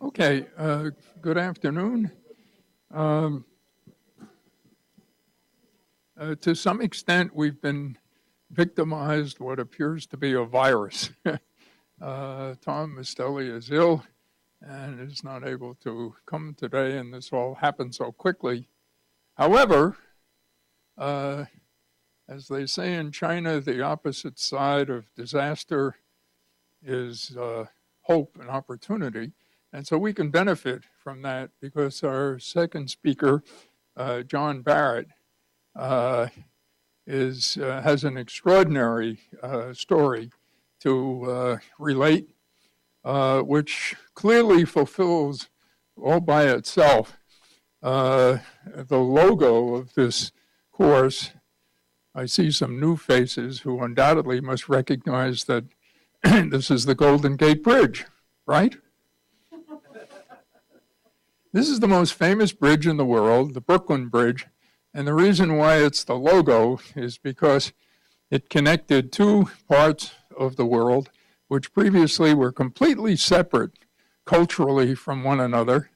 Okay, good afternoon. To some extent, we've been victimized what appears to be a virus. Tom Misteli is ill and is not able to come today, and this all happened so quickly. However, as they say in China, the opposite side of disaster is hope and opportunity. And so we can benefit from that because our second speaker, John Barrett, has an extraordinary story to relate, which clearly fulfills all by itself the logo of this course. I see some new faces who undoubtedly must recognize that this is the Golden Gate Bridge, right? This is the most famous bridge in the world, the Brooklyn Bridge, and the reason why it's the logo is because it connected two parts of the world which previously were completely separate culturally from one another,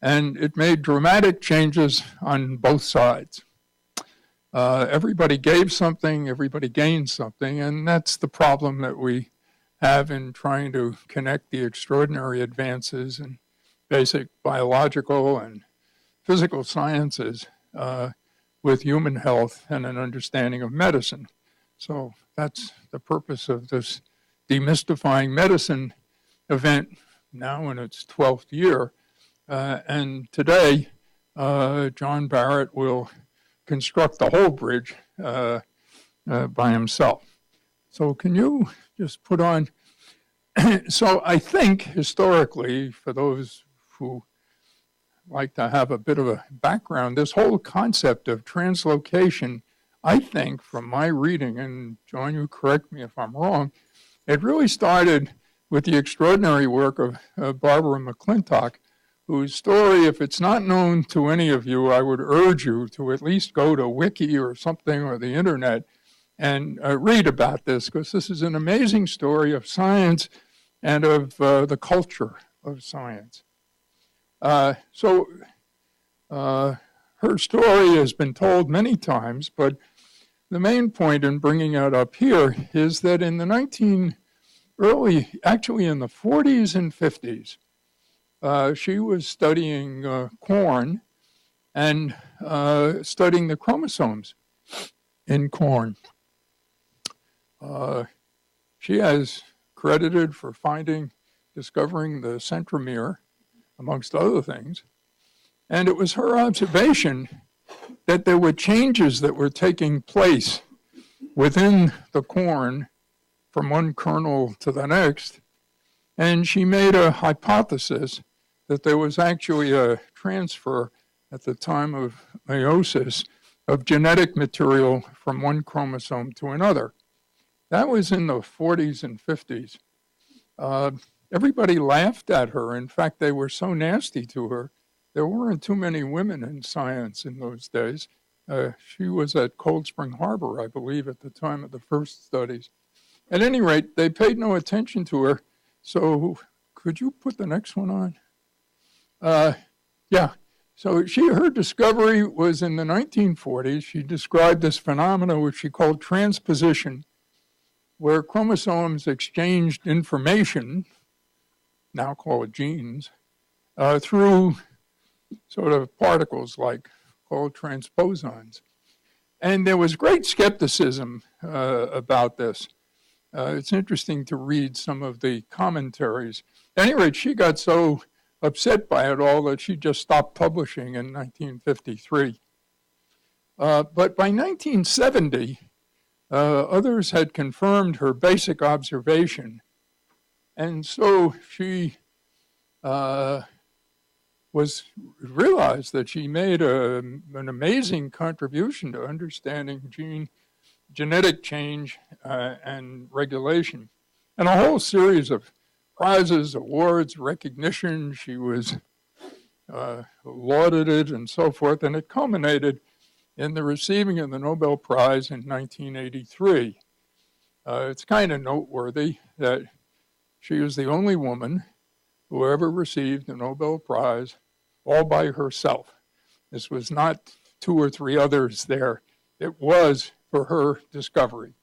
and it made dramatic changes on both sides. Everybody gave something, everybody gained something, and that's the problem that we have in trying to connect the extraordinary advances in basic biological and physical sciences with human health and an understanding of medicine. So that's the purpose of this Demystifying Medicine event, now in its 12th year. And today, John Barrett will construct the whole bridge by himself. So can you just put on, so I think historically, for those who like to have a bit of a background, this whole concept of translocation, I think from my reading, and John, you correct me if I'm wrong, it really started with the extraordinary work of Barbara McClintock, whose story, if it's not known to any of you, I would urge you to at least go to Wiki or something or the internet and read about this, because this is an amazing story of science and of the culture of science. So her story has been told many times, but the main point in bringing it up here is that in the actually in the 40s and 50s, she was studying corn and studying the chromosomes in corn. She has credited for discovering the centromere, amongst other things. And it was her observation that there were changes that were taking place within the corn from one kernel to the next. And she made a hypothesis that there was actually a transfer at the time of meiosis of genetic material from one chromosome to another. That was in the 40s and 50s. Everybody laughed at her. In fact, they were so nasty to her. There weren't too many women in science in those days. She was at Cold Spring Harbor, I believe, at the time of the first studies. At any rate, they paid no attention to her. So could you put the next one on? Yeah. So her discovery was in the 1940s. She described this phenomenon which she called transposition, where chromosomes exchanged information, now called genes, through sort of particles called transposons. And there was great skepticism about this. It's interesting to read some of the commentaries. At any rate, she got so upset by it all that she just stopped publishing in 1953. But by 1970, others had confirmed her basic observation. And so she realized that she made an amazing contribution to understanding genetic change and regulation. And a whole series of prizes, awards, recognition. She was lauded and so forth, and it culminated in the receiving of the Nobel Prize in 1983. It's kind of noteworthy that she was the only woman who ever received a Nobel Prize all by herself. This was not 2 or 3 others there. It was for her discovery.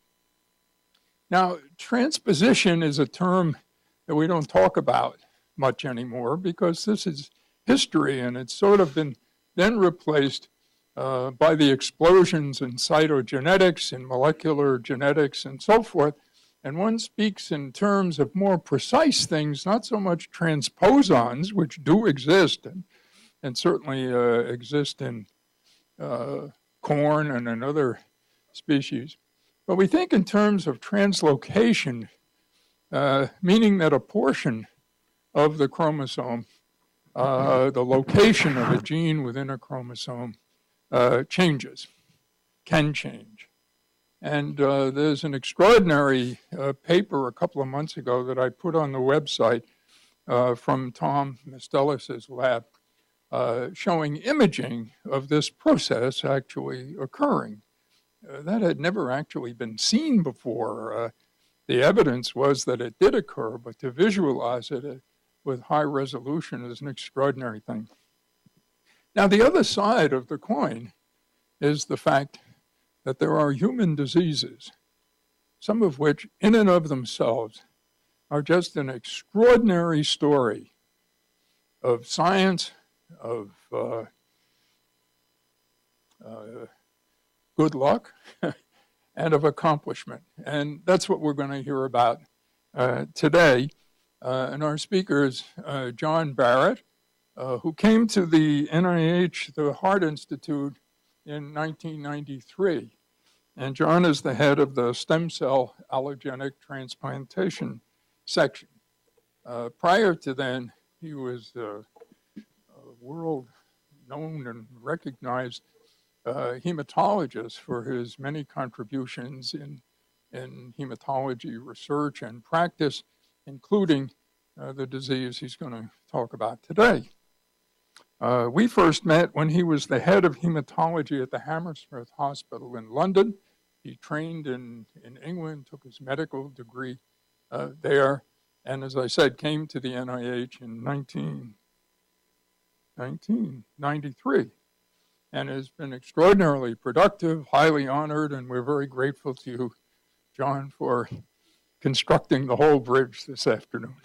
Now, transposition is a term that we don't talk about much anymore because this is history, and it's sort of been then replaced by the explosions in cytogenetics and molecular genetics and so forth. And one speaks in terms of more precise things, not so much transposons, which do exist and certainly exist in corn and in other species. But we think in terms of translocation, meaning that a portion of the chromosome, the location of a gene within a chromosome, changes, can change. And there's an extraordinary paper a couple of months ago that I put on the website from Tom Mistelis's lab showing imaging of this process actually occurring. That had never actually been seen before. The evidence was that it did occur, but to visualize it with high resolution is an extraordinary thing. Now, the other side of the coin is the fact that there are human diseases, some of which in and of themselves are just an extraordinary story of science, of good luck, and of accomplishment. And that's what we're going to hear about today. And our speaker is John Barrett, who came to the NIH, the Heart Institute, in 1993. And John is the head of the stem cell allogeneic transplantation section. Prior to then, he was a world-known and recognized hematologist for his many contributions in hematology research and practice, including the disease he's going to talk about today. We first met when he was the head of hematology at the Hammersmith Hospital in London. He trained in England, took his medical degree there, and as I said, came to the NIH in 1993, and has been extraordinarily productive, highly honored, and we're very grateful to you, John, for constructing the whole bridge this afternoon.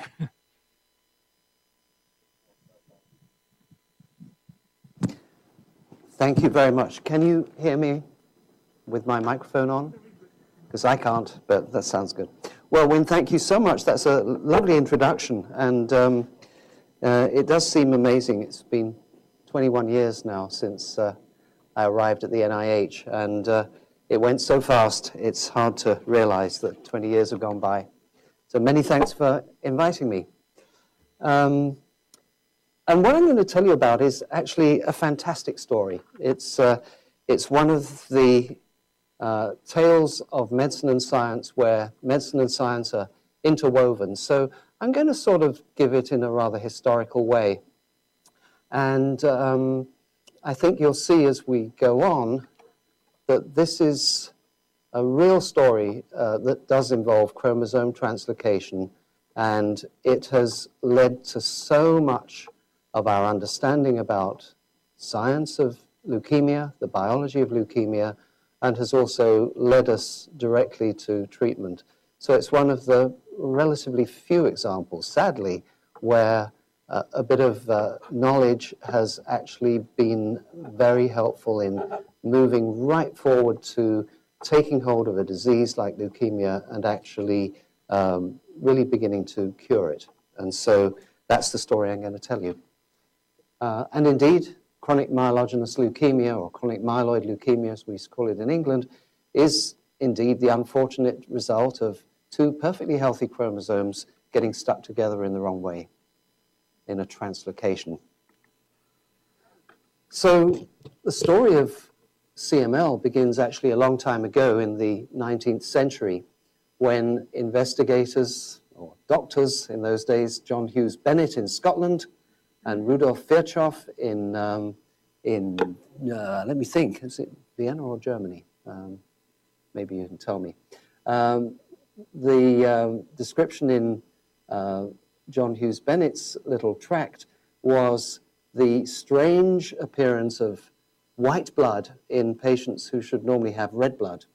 Thank you very much. Can you hear me with my microphone on? Because I can't, but that sounds good. Well, Wynne, thank you so much. That's a lovely introduction, and it does seem amazing. It's been 21 years now since I arrived at the NIH, and it went so fast, it's hard to realize that 20 years have gone by. So many thanks for inviting me. And what I'm going to tell you about is actually a fantastic story. It's one of the tales of medicine and science where medicine and science are interwoven. So I'm going to sort of give it in a rather historical way. And I think you'll see as we go on that this is a real story that does involve chromosome translocation, and it has led to so much of our understanding about science of leukemia, the biology of leukemia, and has also led us directly to treatment. So it's one of the relatively few examples, sadly, where a bit of knowledge has actually been very helpful in moving right forward to taking hold of a disease like leukemia and actually really beginning to cure it. And so that's the story I'm going to tell you. And indeed, chronic myelogenous leukemia, or chronic myeloid leukemia, as we call it in England, is indeed the unfortunate result of 2 perfectly healthy chromosomes getting stuck together in the wrong way in a translocation. So the story of CML begins actually a long time ago in the 19th century when investigators, or doctors in those days, John Hughes Bennett in Scotland and Rudolf Virchow in let me think, is it Vienna or Germany? Maybe you can tell me. The description in John Hughes Bennett's little tract was the strange appearance of white blood in patients who should normally have red blood.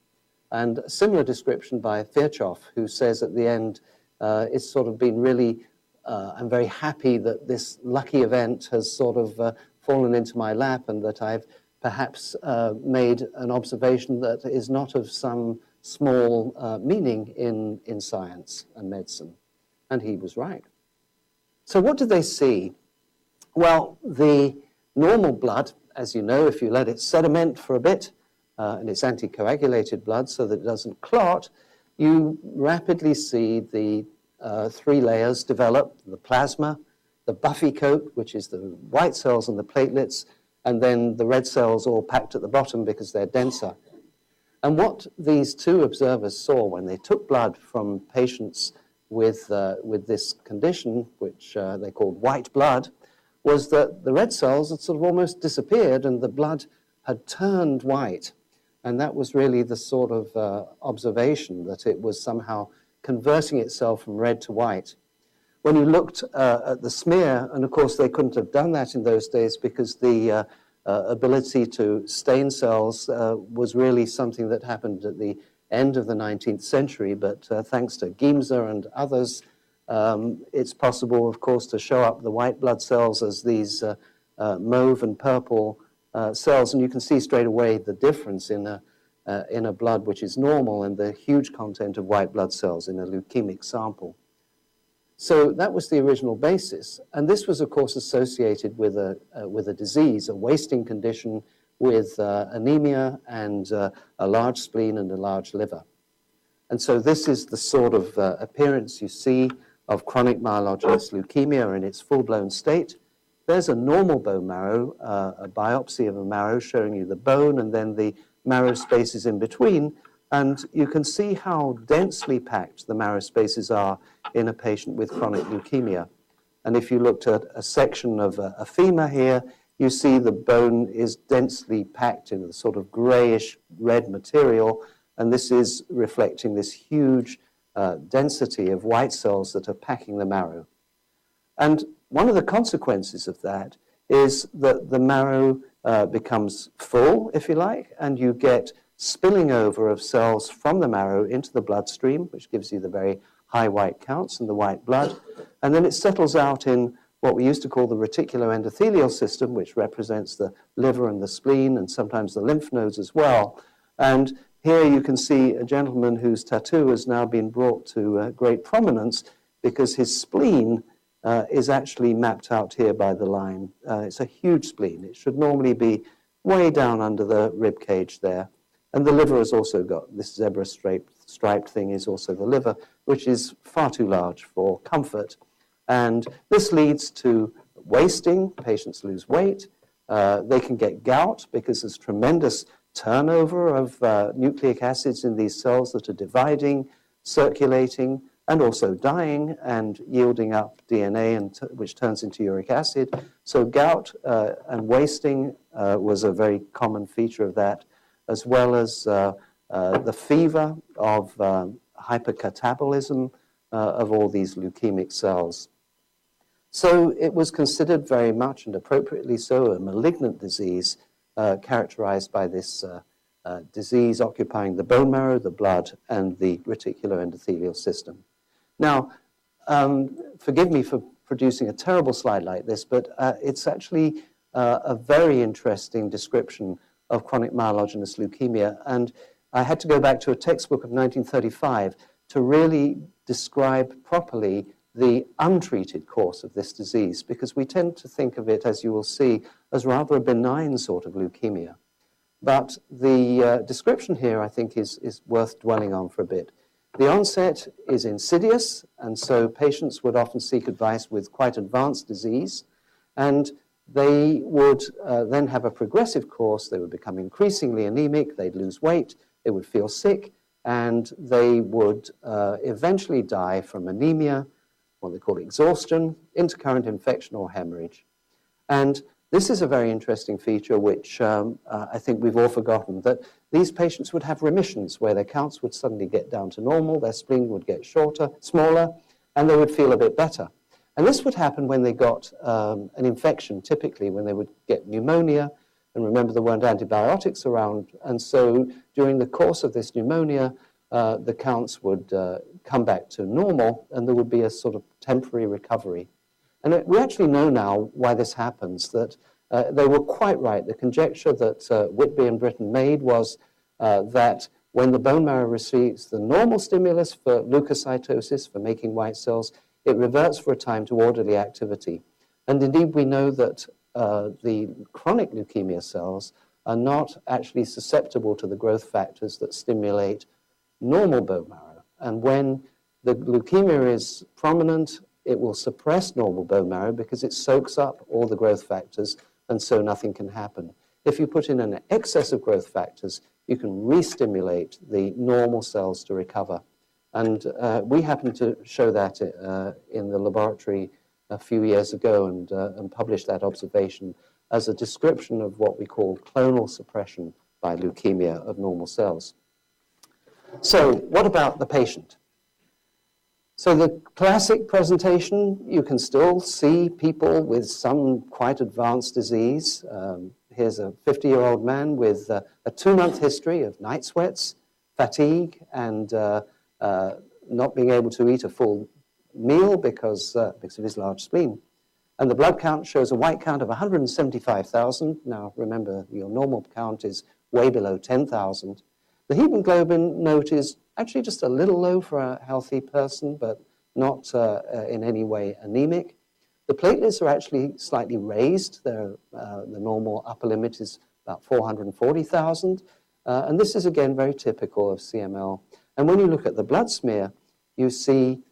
And a similar description by Virchow, who says at the end, it's sort of been really, I'm very happy that this lucky event has sort of fallen into my lap and that I've perhaps made an observation that is not of some small meaning in science and medicine. And he was right. So what did they see? Well, the normal blood, as you know, if you let it sediment for a bit, and it's anticoagulated blood so that it doesn't clot, you rapidly see the three layers develop: the plasma, the buffy coat, which is the white cells and the platelets, and then the red cells all packed at the bottom because they're denser. And what these two observers saw when they took blood from patients with this condition, which they called white blood, was that the red cells had sort of almost disappeared and the blood had turned white. And that was really the sort of observation, that it was somehow converting itself from red to white. When you looked at the smear, and of course they couldn't have done that in those days because the ability to stain cells was really something that happened at the end of the 19th century, but thanks to Giemsa and others, it's possible, of course, to show up the white blood cells as these mauve and purple cells, and you can see straight away the difference in a blood which is normal and the huge content of white blood cells in a leukemic sample. So that was the original basis, and this was, of course, associated with a disease, a wasting condition with anemia and a large spleen and a large liver. And so this is the sort of appearance you see of chronic myelogenous leukemia in its full-blown state. There's a normal bone marrow, a biopsy of a marrow showing you the bone and then the marrow spaces in between, and you can see how densely packed the marrow spaces are in a patient with chronic leukemia. And if you looked at a section of a femur here, you see the bone is densely packed in a sort of grayish red material, and this is reflecting this huge density of white cells that are packing the marrow. And one of the consequences of that is that the marrow becomes full, if you like, and you get spilling over of cells from the marrow into the bloodstream, which gives you the very high white counts and the white blood. And then it settles out in what we used to call the reticuloendothelial system, which represents the liver and the spleen and sometimes the lymph nodes as well. And here you can see a gentleman whose tattoo has now been brought to great prominence because his spleen is actually mapped out here by the line. It's a huge spleen. It should normally be way down under the rib cage there. And the liver has also got, this zebra striped thing is also the liver, which is far too large for comfort. And this leads to wasting. Patients lose weight. They can get gout because there's tremendous turnover of nucleic acids in these cells that are dividing, circulating, and also dying and yielding up DNA, which turns into uric acid. So gout and wasting was a very common feature of that, as well as the fever of hypercatabolism of all these leukemic cells. So it was considered very much, and appropriately so, a malignant disease characterized by this disease occupying the bone marrow, the blood, and the reticuloendothelial system. Now, forgive me for producing a terrible slide like this, but it's actually a very interesting description of chronic myelogenous leukemia. And I had to go back to a textbook of 1935 to really describe properly the untreated course of this disease, because we tend to think of it, as you will see, as rather a benign sort of leukemia. But the description here, I think, is worth dwelling on for a bit. The onset is insidious, and so patients would often seek advice with quite advanced disease, and they would then have a progressive course. They would become increasingly anemic, they'd lose weight, they would feel sick, and they would eventually die from anemia, what they call exhaustion, intercurrent infection, or hemorrhage. And this is a very interesting feature which I think we've all forgotten, that these patients would have remissions where their counts would suddenly get down to normal, their spleen would get shorter, smaller, and they would feel a bit better. And this would happen when they got an infection, typically when they would get pneumonia. And remember, there weren't antibiotics around. And so during the course of this pneumonia, the counts would come back to normal, and there would be a sort of temporary recovery. And we actually know now why this happens, that they were quite right. The conjecture that Whitby and Britton made was that when the bone marrow receives the normal stimulus for leukocytosis, for making white cells, it reverts for a time to orderly activity. And indeed, we know that the chronic leukemia cells are not actually susceptible to the growth factors that stimulate normal bone marrow. And when the leukemia is prominent, it will suppress normal bone marrow because it soaks up all the growth factors, and so nothing can happen. If you put in an excess of growth factors, you can re-stimulate the normal cells to recover. And we happened to show that in the laboratory a few years ago and published that observation as a description of what we call clonal suppression by leukemia of normal cells. So what about the patient? So the classic presentation, you can still see people with some quite advanced disease. Here's a 50-year-old man with a 2-month history of night sweats, fatigue, and not being able to eat a full meal because of his large spleen. And the blood count shows a white count of 175,000. Now, remember, your normal count is way below 10,000. The hemoglobin note is actually just a little low for a healthy person, but not in any way anemic. The platelets are actually slightly raised. The normal upper limit is about 440,000. And this is, again, very typical of CML. And when you look at the blood smear, you see,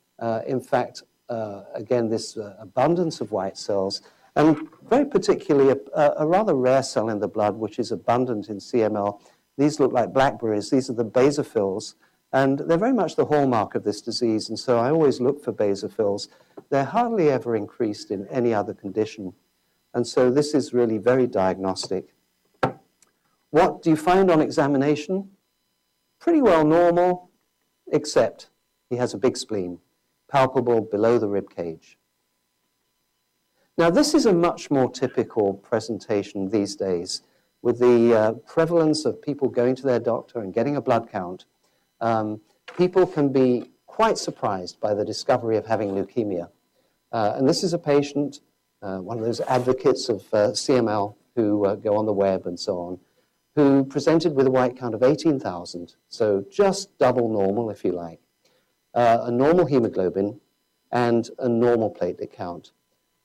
in fact, again, this abundance of white cells, and very particularly a rather rare cell in the blood, which is abundant in CML. These look like blackberries. These are the basophils, and they're very much the hallmark of this disease, and so I always look for basophils. They're hardly ever increased in any other condition, and so this is really very diagnostic. What do you find on examination? Pretty well normal, except he has a big spleen, palpable below the rib cage. Now, this is a much more typical presentation these days. With the prevalence of people going to their doctor and getting a blood count, people can be quite surprised by the discovery of having leukemia. And this is a patient, one of those advocates of CML who go on the web and so on, who presented with a white count of 18,000, so just double normal, if you like, a normal hemoglobin and a normal platelet count.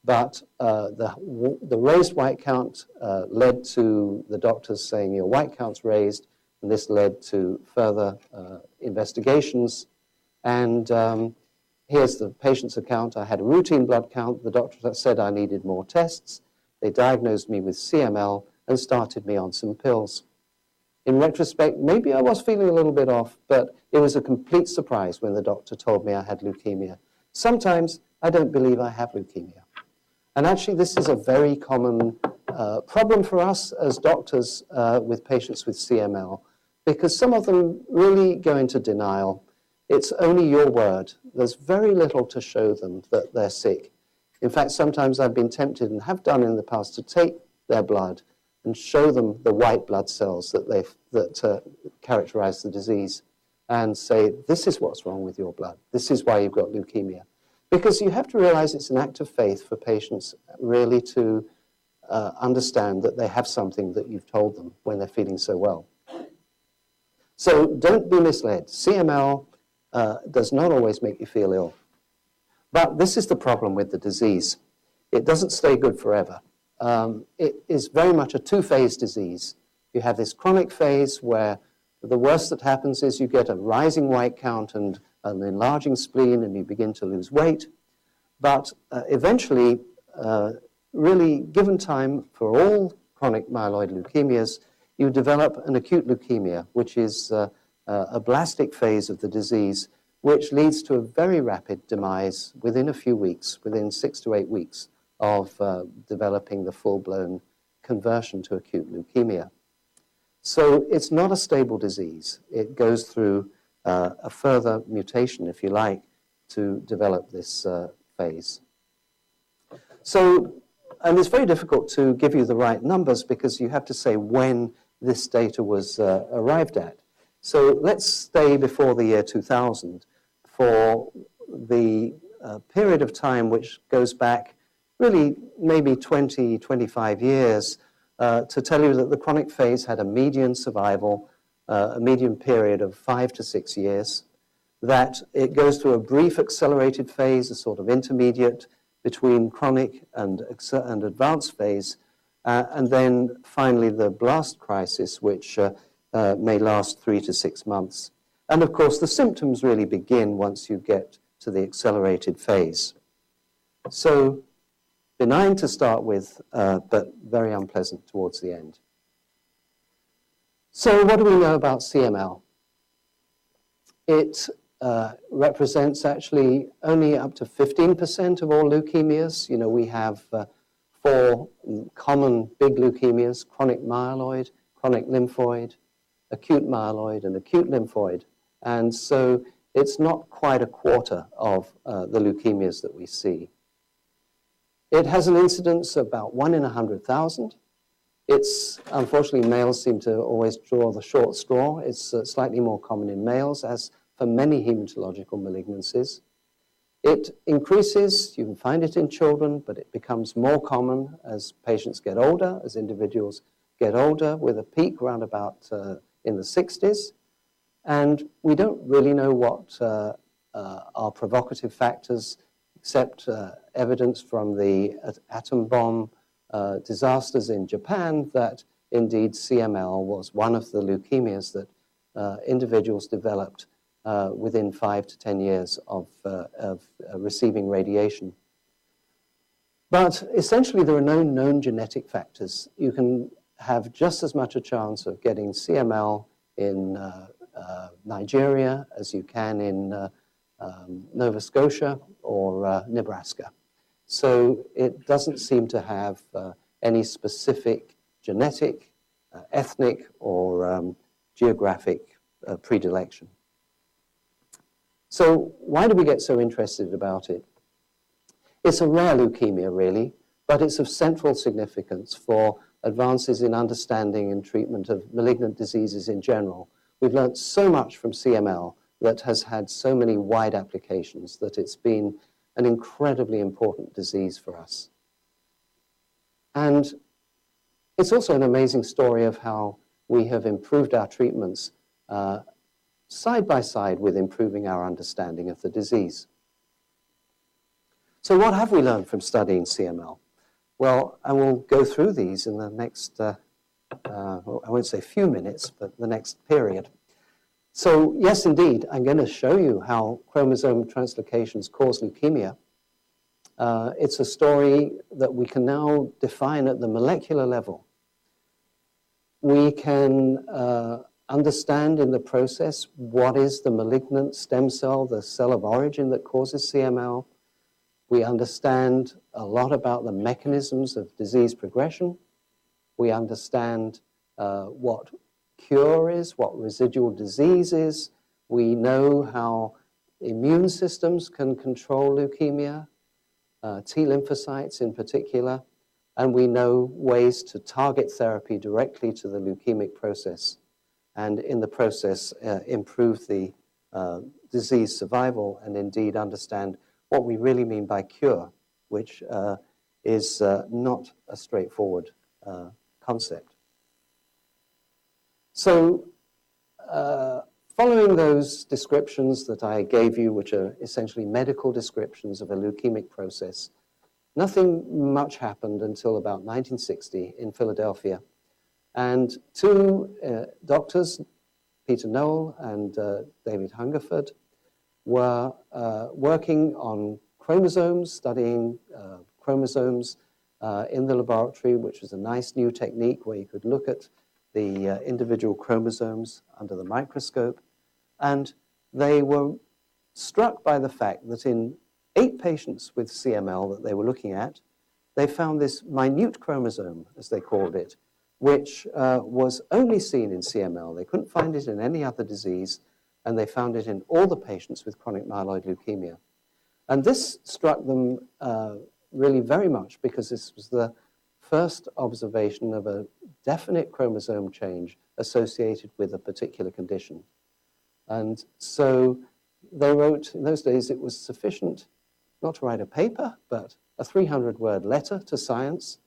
But the raised white count led to the doctors saying your white count's raised, and this led to further investigations. And here's the patient's account. I had a routine blood count. The doctor said I needed more tests. They diagnosed me with CML and started me on some pills. In retrospect, maybe I was feeling a little bit off, but it was a complete surprise when the doctor told me I had leukemia. Sometimes I don't believe I have leukemia. And actually, this is a very common problem for us as doctors with patients with CML, because some of them really go into denial. It's only your word. There's very little to show them that they're sick. In fact, sometimes I've been tempted and have done in the past to take their blood and show them the white blood cells that characterize the disease and say, this is what's wrong with your blood. This is why you've got leukemia. Because you have to realize it's an act of faith for patients really to understand that they have something that you've told them when they're feeling so well. So don't be misled. CML does not always make you feel ill. But this is the problem with the disease. It doesn't stay good forever. It is very much a two-phase disease. You have this chronic phase where the worst that happens is you get a rising white count and an enlarging spleen, and you begin to lose weight. But eventually, really given time for all chronic myeloid leukemias, you develop an acute leukemia, which is a blastic phase of the disease, which leads to a very rapid demise within a few weeks, within 6 to 8 weeks of developing the full-blown conversion to acute leukemia. So it's not a stable disease. It goes through a further mutation, if you like, to develop this phase. So, and it's very difficult to give you the right numbers because you have to say when this data was arrived at. So let's stay before the year 2000 for the period of time which goes back really maybe 20, 25 years to tell you that the chronic phase had a median survival, a median period of 5 to 6 years, that it goes through a brief accelerated phase, a sort of intermediate between chronic and advanced phase, and then finally the blast crisis, which may last 3 to 6 months. And of course, the symptoms really begin once you get to the accelerated phase. So benign to start with, but very unpleasant towards the end. So what do we know about CML? It represents actually only up to 15% of all leukemias. You know, we have 4 common big leukemias: chronic myeloid, chronic lymphoid, acute myeloid, and acute lymphoid. And so it's not quite a quarter of the leukemias that we see. It has an incidence of about 1 in 100,000. It's, unfortunately, males seem to always draw the short straw. It's slightly more common in males, as for many hematological malignancies. It increases, you can find it in children, but it becomes more common as patients get older, as individuals get older, with a peak around about in the 60s. And we don't really know what are provocative factors, except evidence from the atom bomb disasters in Japan that indeed CML was one of the leukemias that individuals developed within 5 to 10 years of receiving radiation. But essentially, there are no known genetic factors. You can have just as much a chance of getting CML in Nigeria as you can in Nova Scotia or Nebraska. So it doesn't seem to have any specific genetic, ethnic, or geographic predilection. So why do we get so interested about it? It's a rare leukemia, really, but it's of central significance for advances in understanding and treatment of malignant diseases in general. We've learned so much from CML that has had so many wide applications that it's been an incredibly important disease for us. And it's also an amazing story of how we have improved our treatments side by side with improving our understanding of the disease. So what have we learned from studying CML? Well, I will go through these in the next, I won't say few minutes, but the next period. So yes, indeed, I'm going to show you how chromosome translocations cause leukemia. It's a story that we can now define at the molecular level. We can understand in the process what is the malignant stem cell, the cell of origin that causes CML. We understand a lot about the mechanisms of disease progression. We understand what cure is, what residual disease is. We know how immune systems can control leukemia, T lymphocytes in particular, and we know ways to target therapy directly to the leukemic process, and in the process improve the disease survival and indeed understand what we really mean by cure, which is not a straightforward concept. So following those descriptions that I gave you, which are essentially medical descriptions of a leukemic process, nothing much happened until about 1960 in Philadelphia. And 2 doctors, Peter Noel and David Hungerford, were working on chromosomes, studying chromosomes in the laboratory, which was a nice new technique where you could look at the individual chromosomes under the microscope. And they were struck by the fact that in 8 patients with CML that they were looking at, they found this minute chromosome, as they called it, which was only seen in CML. They couldn't find it in any other disease, and they found it in all the patients with chronic myeloid leukemia. And this struck them really very much because this was the first observation of a definite chromosome change associated with a particular condition. And so they wrote, in those days, it was sufficient not to write a paper, but a 300-word letter to Science.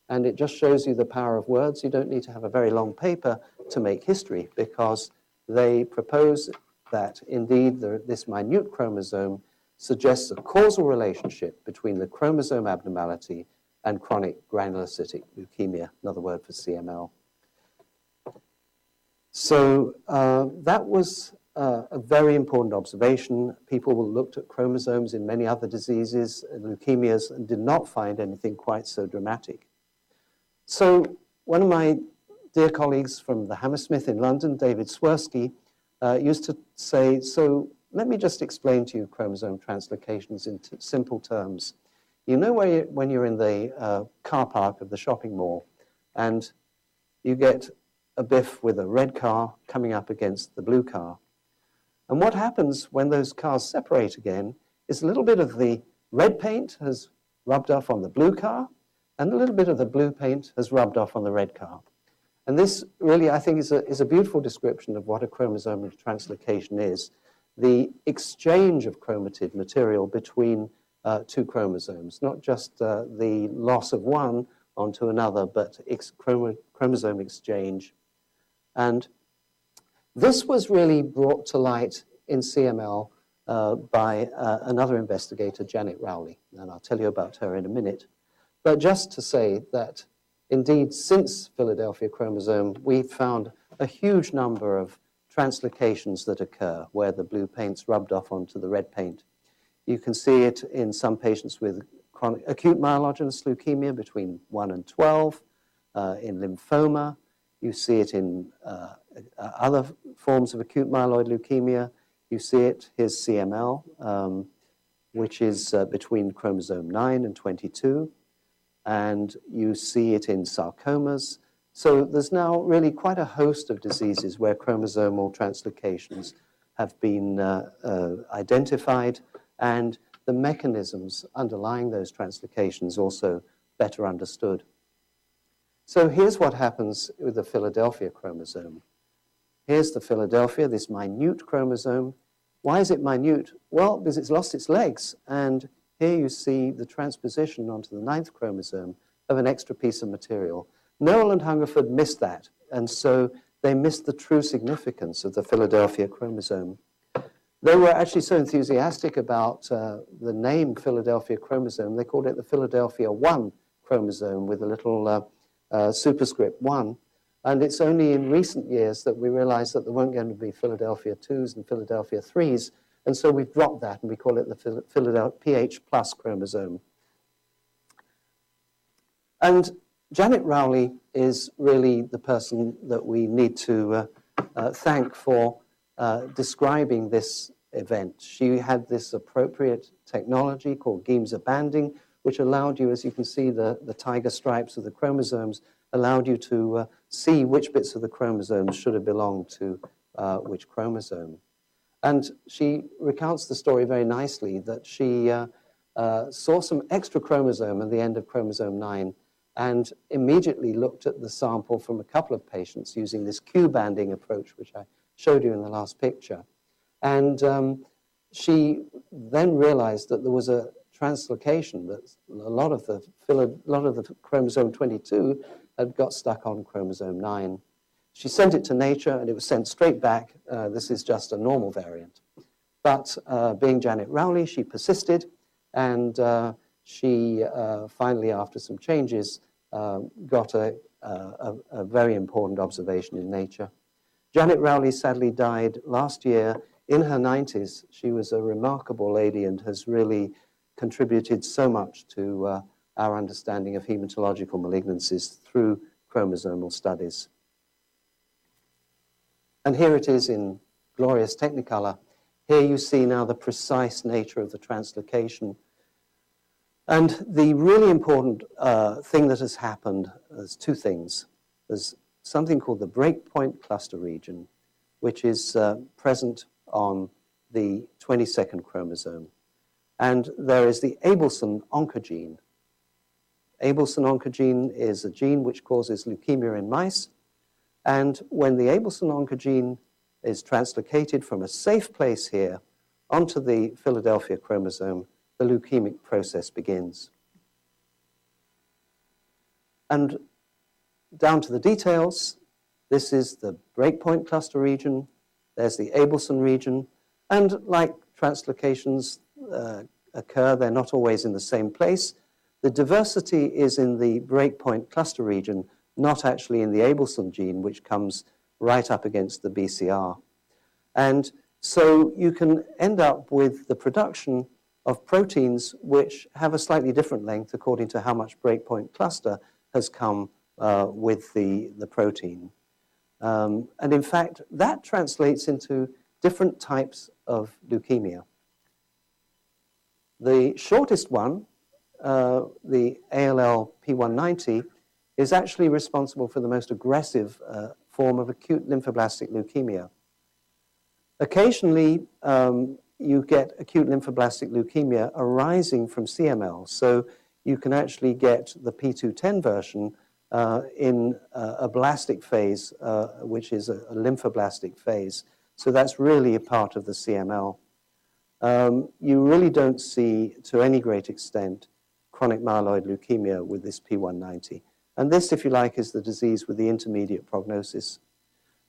And it just shows you the power of words. You don't need to have a very long paper to make history, because they propose that, indeed, this minute chromosome suggests a causal relationship between the chromosome abnormality and chronic granulocytic leukemia, another word for CML. So that was a very important observation. People looked at chromosomes in many other diseases, leukemias, and did not find anything quite so dramatic. So one of my dear colleagues from the Hammersmith in London, David Swirsky, used to say, so let me just explain to you chromosome translocations in simple terms. You know when you're in the car park of the shopping mall and you get a biff with a red car coming up against the blue car. And what happens when those cars separate again is a little bit of the red paint has rubbed off on the blue car, and a little bit of the blue paint has rubbed off on the red car. And this really, I think, is a beautiful description of what a chromosomal translocation is. The exchange of chromatid material between two chromosomes, not just the loss of one onto another, but chromosome exchange. And this was really brought to light in CML by another investigator, Janet Rowley, and I'll tell you about her in a minute. But just to say that, indeed, since Philadelphia chromosome, we've found a huge number of translocations that occur where the blue paint's rubbed off onto the red paint. You can see it in some patients with chronic acute myelogenous leukemia between 1 and 12, in lymphoma. You see it in other forms of acute myeloid leukemia. You see it, here's CML, which is between chromosome 9 and 22. And you see it in sarcomas. So there's now really quite a host of diseases where chromosomal translocations have been identified, and the mechanisms underlying those translocations also better understood. So here's what happens with the Philadelphia chromosome. Here's the Philadelphia, this minute chromosome. Why is it minute? Well, because it's lost its legs, and here you see the transposition onto the 9th chromosome of an extra piece of material. Noel and Hungerford missed that, and so they missed the true significance of the Philadelphia chromosome. They were actually so enthusiastic about the name Philadelphia chromosome, they called it the Philadelphia 1 chromosome with a little superscript 1. And it's only in recent years that we realized that there weren't going to be Philadelphia 2s and Philadelphia 3s, and so we've dropped that and we call it the Philadelphia PH plus chromosome. And Janet Rowley is really the person that we need to thank for describing this event. She had this appropriate technology called Giemsa banding, which allowed you, as you can see, the tiger stripes of the chromosomes, allowed you to see which bits of the chromosomes should have belonged to which chromosome. And she recounts the story very nicely, that she saw some extra chromosome at the end of chromosome 9 and immediately looked at the sample from a couple of patients using this Q banding approach, which I showed you in the last picture. And she then realized that there was a translocation, that a lot of the chromosome 22 had got stuck on chromosome 9. She sent it to Nature, and it was sent straight back. This is just a normal variant. But being Janet Rowley, she persisted, and she finally, after some changes, got a very important observation in Nature. Janet Rowley sadly died last year in her 90s. She was a remarkable lady and has really contributed so much to our understanding of hematological malignancies through chromosomal studies. And here it is in glorious Technicolor. Here you see now the precise nature of the translocation. And the really important thing that has happened is two things. There's something called the breakpoint cluster region, which is present on the 22nd chromosome. And there is the Abelson oncogene, Abelson oncogene is a gene which causes leukemia in mice. And when the Abelson oncogene is translocated from a safe place here onto the Philadelphia chromosome, the leukemic process begins. And down to the details, this is the breakpoint cluster region, there's the Abelson region, and like translocations occur, they're not always in the same place. The diversity is in the breakpoint cluster region, not actually in the Abelson gene, which comes right up against the BCR. And so you can end up with the production of proteins which have a slightly different length according to how much breakpoint cluster has come with the protein. And in fact, that translates into different types of leukemia. The shortest one, the ALL P190, is actually responsible for the most aggressive form of acute lymphoblastic leukemia. Occasionally, you get acute lymphoblastic leukemia arising from CML. So you can actually get the P210 version in a blastic phase, which is a lymphoblastic phase. So that's really a part of the CML. You really don't see, to any great extent, chronic myeloid leukemia with this P190. And this, if you like, is the disease with the intermediate prognosis.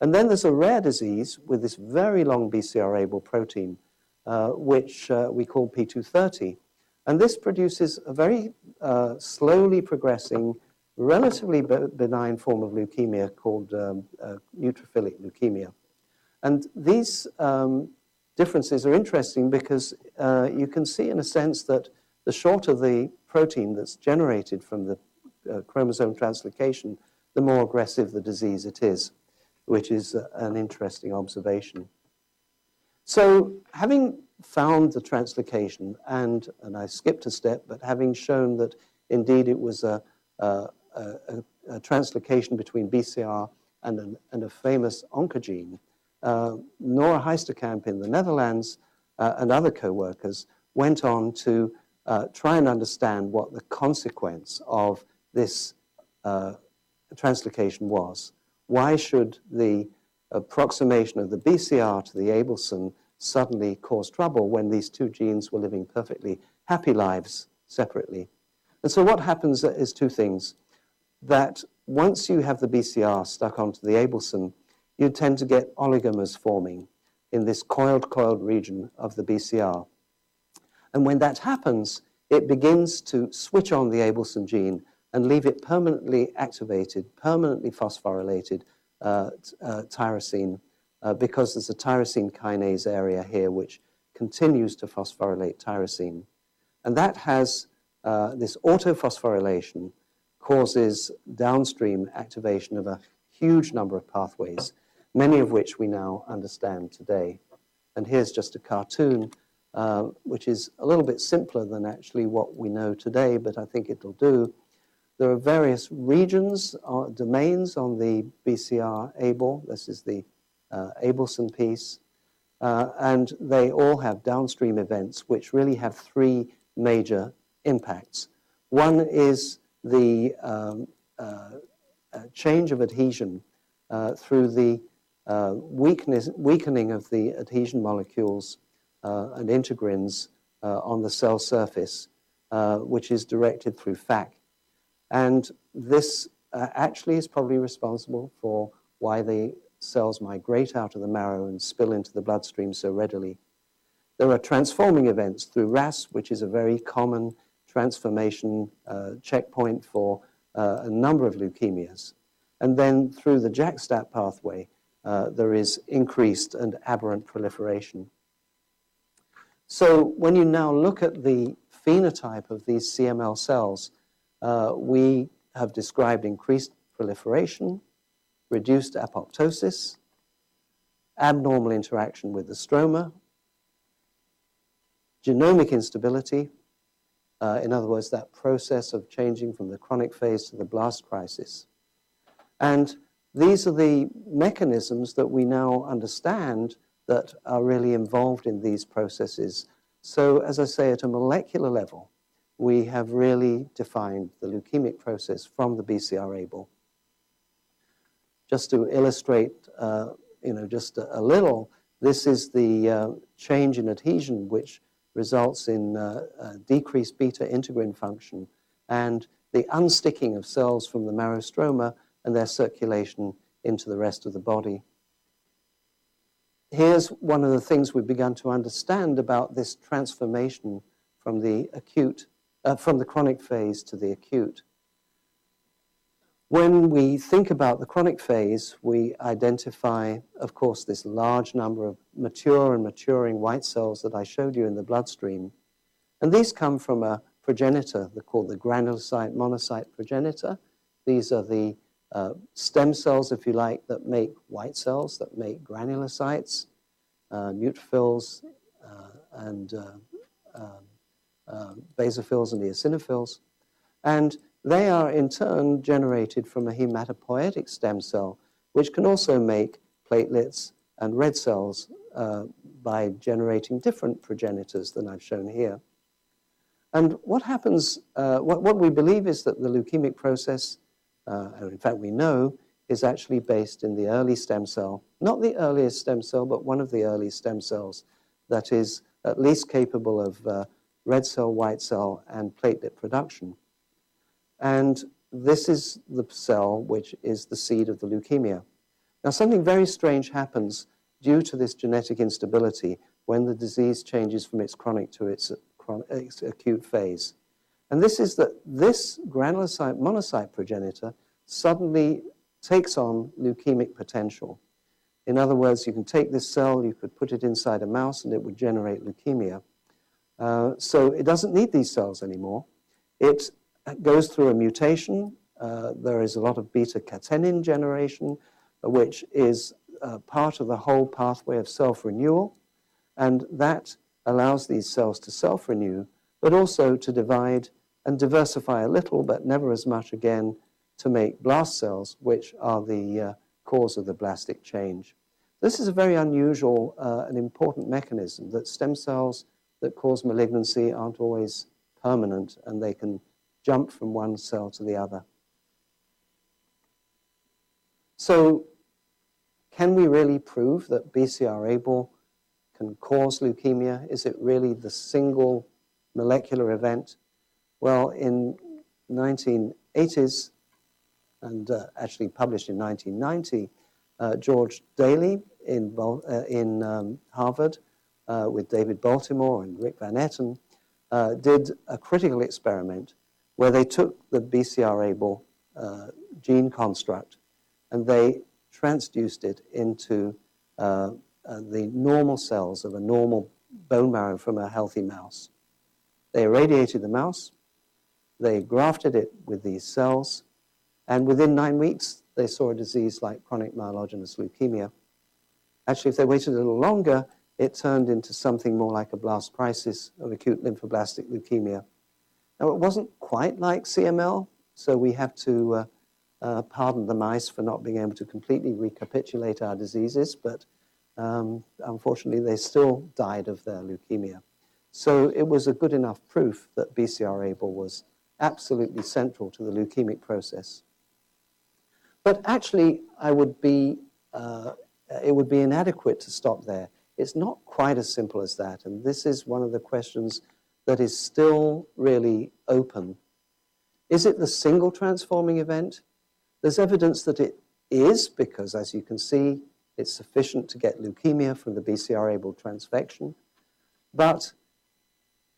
And then there's a rare disease with this very long BCR-ABL protein, which we call P230. And this produces a very slowly progressing, relatively benign form of leukemia called neutrophilic leukemia. And these differences are interesting because you can see in a sense that the shorter the protein that's generated from the chromosome translocation, the more aggressive the disease it is, which is an interesting observation. So having found the translocation, and I skipped a step, but having shown that indeed it was a translocation between BCR and a famous oncogene, Nora Heisterkamp in the Netherlands and other co-workers went on to try and understand what the consequence of this translocation was. Why should the approximation of the BCR to the Abelson suddenly cause trouble when these two genes were living perfectly happy lives separately? And so what happens is two things. That once you have the BCR stuck onto the Abelson, you tend to get oligomers forming in this coiled region of the BCR. And when that happens, it begins to switch on the Abelson gene and leave it permanently activated, permanently phosphorylated tyrosine, because there's a tyrosine kinase area here which continues to phosphorylate tyrosine. And that has this autophosphorylation causes downstream activation of a huge number of pathways, many of which we now understand today. And here's just a cartoon, which is a little bit simpler than actually what we know today, but I think it'll do. There are various regions, domains on the BCR-ABL. This is the Abelson piece. And they all have downstream events which really have three major impacts. One is the change of adhesion through the weakening of the adhesion molecules and integrins on the cell surface, which is directed through FAC. And this actually is probably responsible for why the cells migrate out of the marrow and spill into the bloodstream so readily. There are transforming events through RAS, which is a very common transformation checkpoint for a number of leukemias. And then through the JAK-STAT pathway, there is increased and aberrant proliferation. So when you now look at the phenotype of these CML cells, we have described increased proliferation, reduced apoptosis, abnormal interaction with the stroma, genomic instability, in other words, that process of changing from the chronic phase to the blast crisis. And these are the mechanisms that we now understand that are really involved in these processes. So, as I say, at a molecular level, we have really defined the leukemic process from the BCR-ABL. Just to illustrate, just a little, this is the change in adhesion, which results in decreased beta integrin function and the unsticking of cells from the marrow stroma and their circulation into the rest of the body. Here's one of the things we've begun to understand about this transformation from the chronic phase to the acute. When we think about the chronic phase, we identify, of course, this large number of mature and maturing white cells that I showed you in the bloodstream. And these come from a progenitor called the granulocyte monocyte progenitor. These are the stem cells, if you like, that make white cells, that make granulocytes, neutrophils, and basophils and eosinophils. And they are in turn generated from a hematopoietic stem cell, which can also make platelets and red cells by generating different progenitors than I've shown here. And what happens, what we believe is that the leukemic process, and in fact we know, is actually based in the early stem cell, not the earliest stem cell, but one of the early stem cells that is at least capable of red cell, white cell, and platelet production. And this is the cell which is the seed of the leukemia. Now, something very strange happens due to this genetic instability when the disease changes from its chronic to its acute phase. And this is that this granulocyte monocyte progenitor suddenly takes on leukemic potential. In other words, you can take this cell, you could put it inside a mouse, and it would generate leukemia. So it doesn't need these cells anymore. It goes through a mutation. There is a lot of beta-catenin generation, which is part of the whole pathway of self-renewal, and that allows these cells to self-renew, but also to divide and diversify a little, but never as much again, to make blast cells, which are the cause of the blastic change. This is a very unusual and important mechanism, that stem cells that cause malignancy aren't always permanent, and they can jump from one cell to the other. So, can we really prove that BCR-ABL can cause leukemia? Is it really the single molecular event? Well, in 1980s, and actually published in 1990, George Daly in Harvard with David Baltimore and Rick Van Etten did a critical experiment where they took the BCR-ABL gene construct and they transduced it into the normal cells of a normal bone marrow from a healthy mouse. They irradiated the mouse, they grafted it with these cells, and within 9 weeks, they saw a disease like chronic myelogenous leukemia. Actually, if they waited a little longer, it turned into something more like a blast crisis of acute lymphoblastic leukemia. Now, it wasn't quite like CML, so we have to pardon the mice for not being able to completely recapitulate our diseases, but unfortunately, they still died of their leukemia. So it was a good enough proof that BCR-ABL was absolutely central to the leukemic process. But actually, it would be inadequate to stop there. It's not quite as simple as that, and this is one of the questions that is still really open. Is it the single transforming event? There's evidence that it is, because as you can see, it's sufficient to get leukemia from the BCR-ABL transfection. But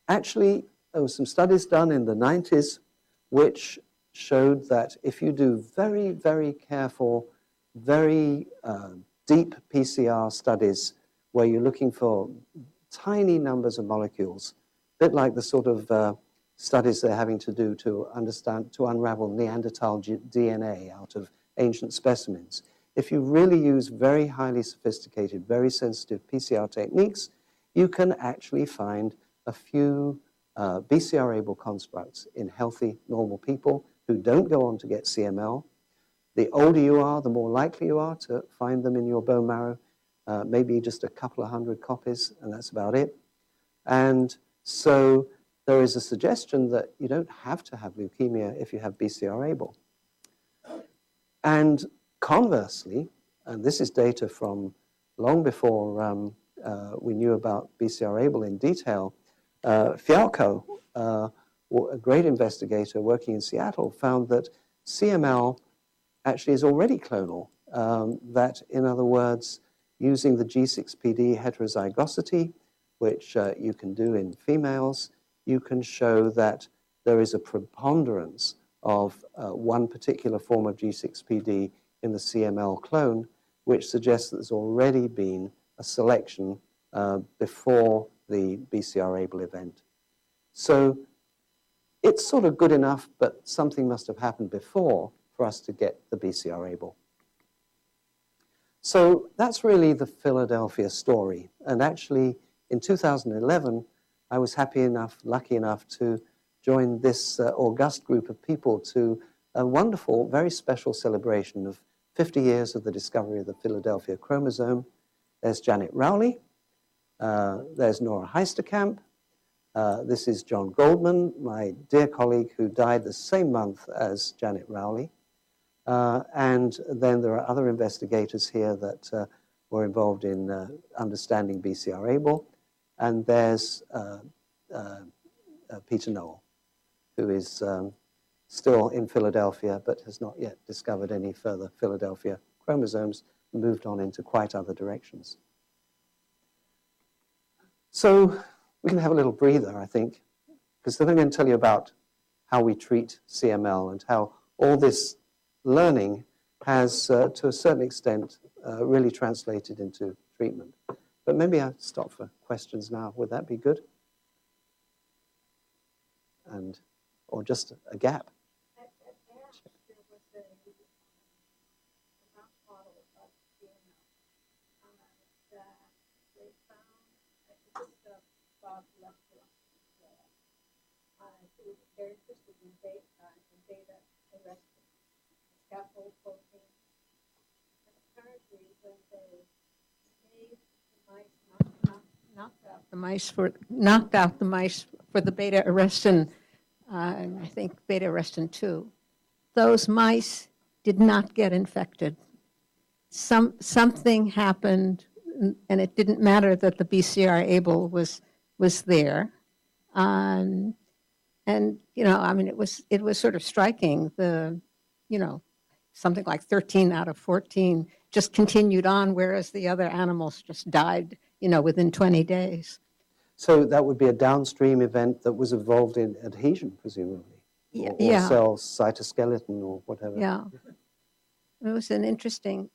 actually, there were some studies done in the 90s which showed that if you do very, very careful, very deep PCR studies where you're looking for tiny numbers of molecules, a bit like the sort of studies they're having to do to unravel Neanderthal DNA out of ancient specimens. If you really use very highly sophisticated, very sensitive PCR techniques, you can actually find a few BCR-ABL constructs in healthy, normal people who don't go on to get CML. The older you are, the more likely you are to find them in your bone marrow, maybe just a couple of hundred copies, and that's about it. And so there is a suggestion that you don't have to have leukemia if you have BCR-ABL. And conversely, and this is data from long before we knew about BCR-ABL in detail, Fialco, a great investigator working in Seattle, found that CML actually is already clonal. That, in other words, using the G6PD heterozygosity, which you can do in females, you can show that there is a preponderance of one particular form of G6PD in the CML clone, which suggests that there's already been a selection before the BCR-ABL event. So it's sort of good enough, but something must have happened before for us to get the BCR-ABL. So that's really the Philadelphia story. And actually, in 2011, I was lucky enough to join this august group of people to a wonderful, very special celebration of 50 years of the discovery of the Philadelphia chromosome. There's Janet Rowley. There's Nora Heisterkamp. This is John Goldman, my dear colleague who died the same month as Janet Rowley. And then there are other investigators here that were involved in understanding BCR-ABL. And there's Peter Noel, who is still in Philadelphia, but has not yet discovered any further Philadelphia chromosomes, and moved on into quite other directions. So we can have a little breather, I think, because then I'm going to tell you about how we treat CML and how all this learning has, to a certain extent, really translated into treatment. But maybe I'll stop for questions now. Would that be good? And, or just a gap? Scaffold protein. And apparently, when they made the mice, knocked out the mice for the beta-arrestin, I think beta-arrestin 2, those mice did not get infected. Something happened, and it didn't matter that the BCR-ABL was there. And you know, I mean, it was sort of striking. Something like 13 out of 14 just continued on, whereas the other animals just died, within 20 days. So that would be a downstream event that was involved in adhesion, presumably, or cell cytoskeleton or whatever. Yeah, it was an interesting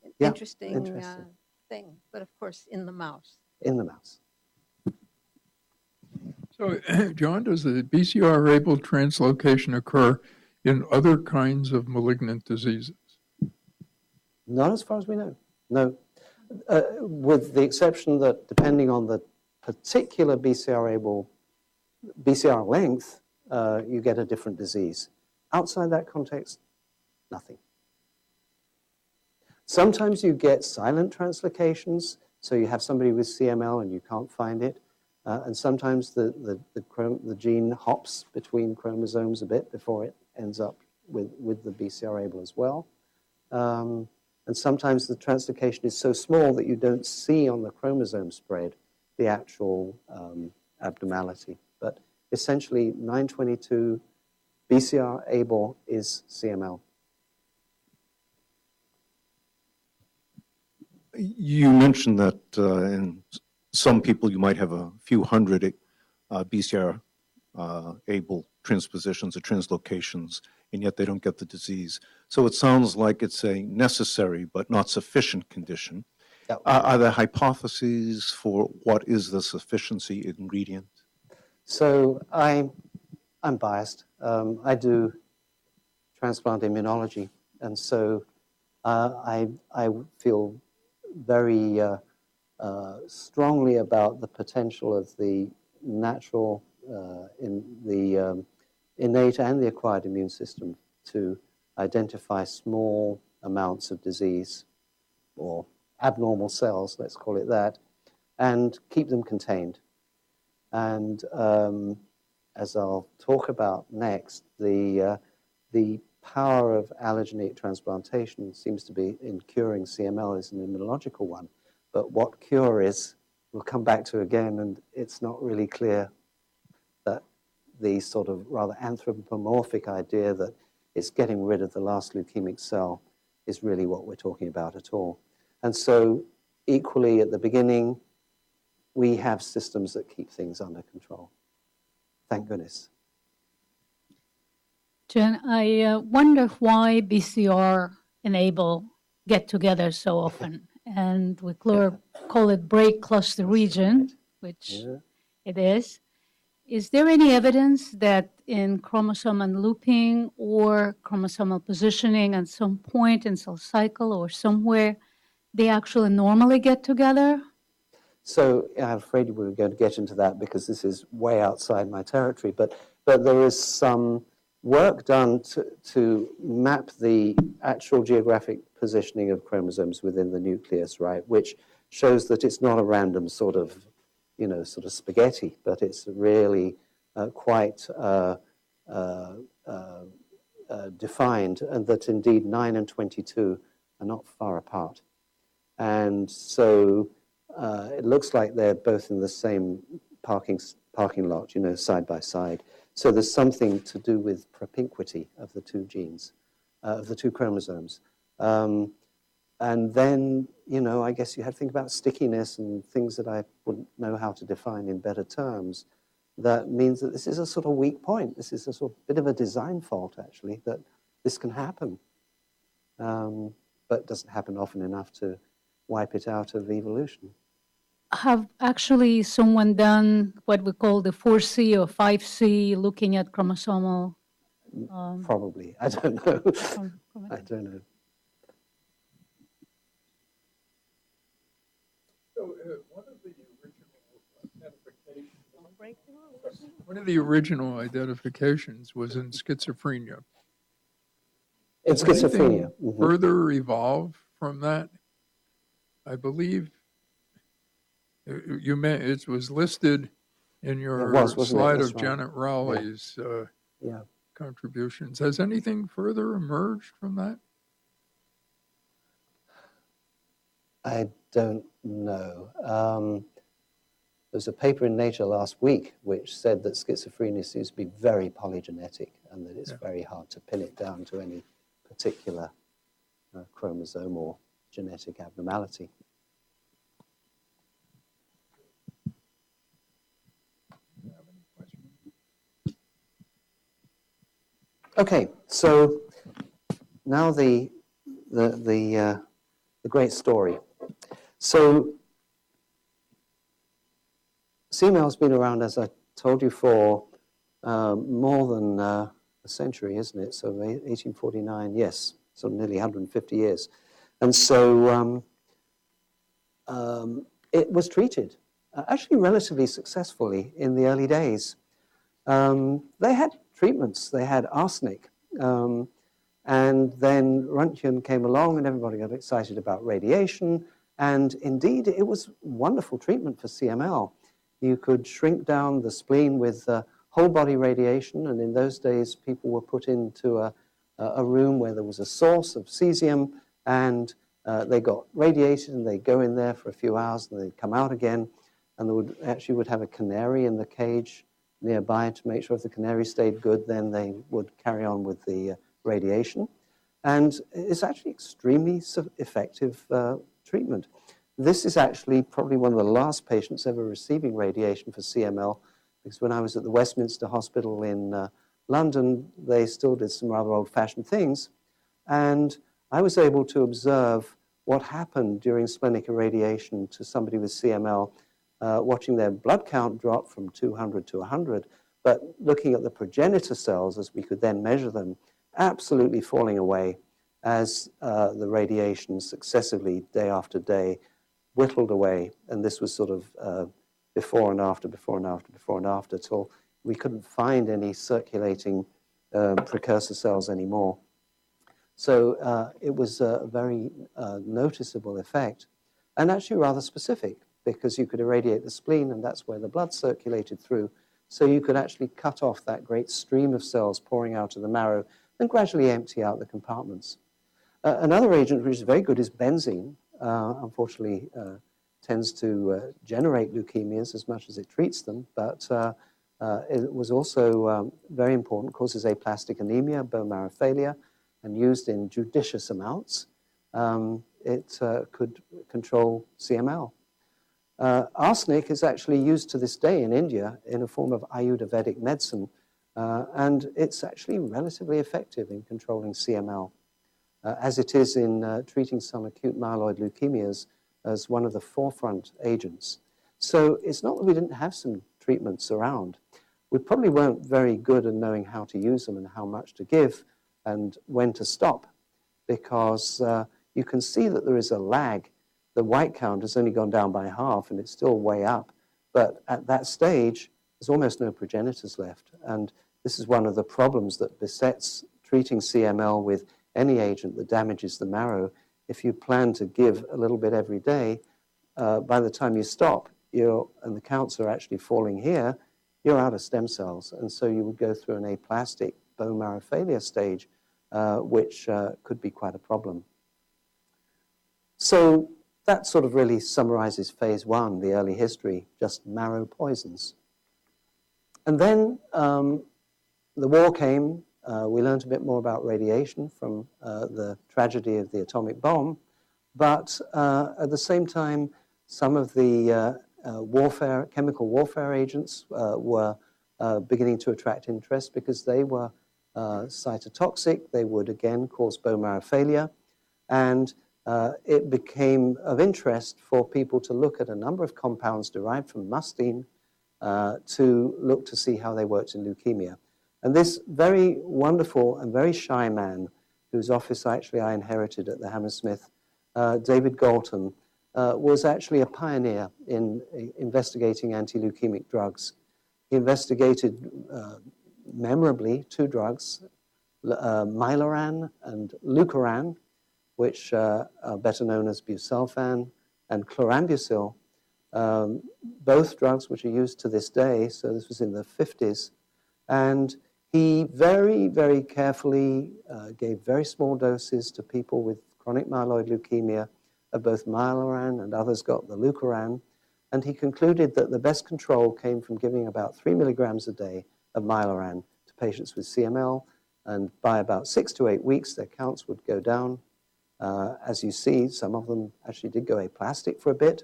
thing, but of course in the mouse. In the mouse. So, John, does the BCR-ABL translocation occur in other kinds of malignant diseases? Not as far as we know, no. With the exception that depending on the particular BCR-ABL, BCR length, you get a different disease. Outside that context, nothing. Sometimes you get silent translocations, so you have somebody with CML and you can't find it. And sometimes the gene hops between chromosomes a bit before it ends up with the BCR-ABL as well. And sometimes the translocation is so small that you don't see on the chromosome spread the actual abnormality. But essentially, 922 BCR-ABL is CML. You mentioned that in some people you might have a few hundred BCR-ABL transpositions or translocations, and yet they don't get the disease. So it sounds like it's a necessary but not sufficient condition. Yep. Are there hypotheses for what is the sufficiency ingredient? So I'm biased. I do transplant immunology, and so I feel very strongly about the potential of the natural, in the innate and the acquired immune system to identify small amounts of disease or abnormal cells, let's call it that, and keep them contained. And as I'll talk about next, the power of allogeneic transplantation seems to be in curing CML is an immunological one. But what cure is, we'll come back to again, and it's not really clear that the sort of rather anthropomorphic idea that it's getting rid of the last leukemic cell is really what we're talking about at all. And so equally at the beginning, we have systems that keep things under control. Thank goodness. Jen, I wonder why BCR and ABL get together so often. And we call it break cluster region, which it is. Is there any evidence that in chromosomal looping or chromosomal positioning at some point in cell cycle or somewhere, they actually normally get together? So I'm afraid we were going to get into that because this is way outside my territory, but there is some work done to map the actual geographic positioning of chromosomes within the nucleus, right, which shows that it's not a random sort of spaghetti, but it's really quite defined, and that indeed 9 and 22 are not far apart. And so it looks like they're both in the same parking lot, side by side. So there's something to do with propinquity of the two genes, of the two chromosomes. And then, I guess you have to think about stickiness and things that I wouldn't know how to define in better terms. That means that this is a sort of weak point. This is a sort of bit of a design fault, actually, that this can happen. But doesn't happen often enough to wipe it out of evolution. Have actually someone done what we call the 4C or 5C, looking at chromosomal? Probably. I don't know. I don't know. So one of the original identifications was in schizophrenia. In Did anything schizophrenia. further evolve from that? I believe it was listed in your slide That's of right. Janet Rowley's contributions. Has anything further emerged from that? I don't know. There was a paper in Nature last week which said that schizophrenia seems to be very polygenetic and that it's very hard to pin it down to any particular chromosome or genetic abnormality. Okay, so now the great story. So CML has been around, as I told you, for more than a century, isn't it? So 1849, yes, so nearly 150 years. And so it was treated actually relatively successfully in the early days. They had treatments. They had arsenic. And then Röntgen came along and everybody got excited about radiation. And indeed, it was wonderful treatment for CML. You could shrink down the spleen with whole body radiation. And in those days, people were put into a room where there was a source of cesium, and they got radiated, and they'd go in there for a few hours, and they'd come out again. And they would have a canary in the cage nearby to make sure if the canary stayed good, then they would carry on with the radiation. And it's actually extremely effective treatment. This is actually probably one of the last patients ever receiving radiation for CML, because when I was at the Westminster Hospital in London, they still did some rather old-fashioned things. And I was able to observe what happened during splenic irradiation to somebody with CML, watching their blood count drop from 200 to 100, but looking at the progenitor cells as we could then measure them, absolutely falling away as the radiation successively, day after day, whittled away. And this was sort of before and after, before and after, before and after, till we couldn't find any circulating precursor cells anymore. So it was a very noticeable effect, and actually rather specific, because you could irradiate the spleen, and that's where the blood circulated through. So you could actually cut off that great stream of cells pouring out of the marrow and gradually empty out the compartments. Another agent which is very good is benzene. Unfortunately, tends to generate leukemias as much as it treats them, but it was also very important, causes aplastic anemia, bone marrow failure, and used in judicious amounts. It could control CML. Arsenic is actually used to this day in India in a form of Ayurvedic medicine, and it's actually relatively effective in controlling CML, as it is in treating some acute myeloid leukemias as one of the forefront agents. So it's not that we didn't have some treatments around. We probably weren't very good at knowing how to use them and how much to give and when to stop, because you can see that there is a lag. The white count has only gone down by half and it's still way up. But at that stage, there's almost no progenitors left. And this is one of the problems that besets treating CML with any agent that damages the marrow. If you plan to give a little bit every day, by the time you stop, and the counts are actually falling here, you're out of stem cells. And so you would go through an aplastic bone marrow failure stage, which could be quite a problem. So that sort of really summarizes phase one, the early history, just marrow poisons. And then the war came. We learned a bit more about radiation from the tragedy of the atomic bomb. But at the same time, some of the chemical warfare agents were beginning to attract interest because they were cytotoxic. They would, again, cause bone marrow failure. And it became of interest for people to look at a number of compounds derived from mustine to look to see how they worked in leukemia. And this very wonderful and very shy man, whose office actually I inherited at the Hammersmith, David Galton, was actually a pioneer in investigating anti-leukemic drugs. He investigated memorably two drugs, Myeloran and Leukeran, which are better known as busulfan, and chlorambucil, both drugs which are used to this day. So this was in the 50s. And he very, very carefully gave very small doses to people with chronic myeloid leukemia of both Myeloran, and others got the Leukeran. And he concluded that the best control came from giving about 3 milligrams a day of Myeloran to patients with CML. And by about 6 to 8 weeks, their counts would go down. As you see, some of them actually did go aplastic for a bit.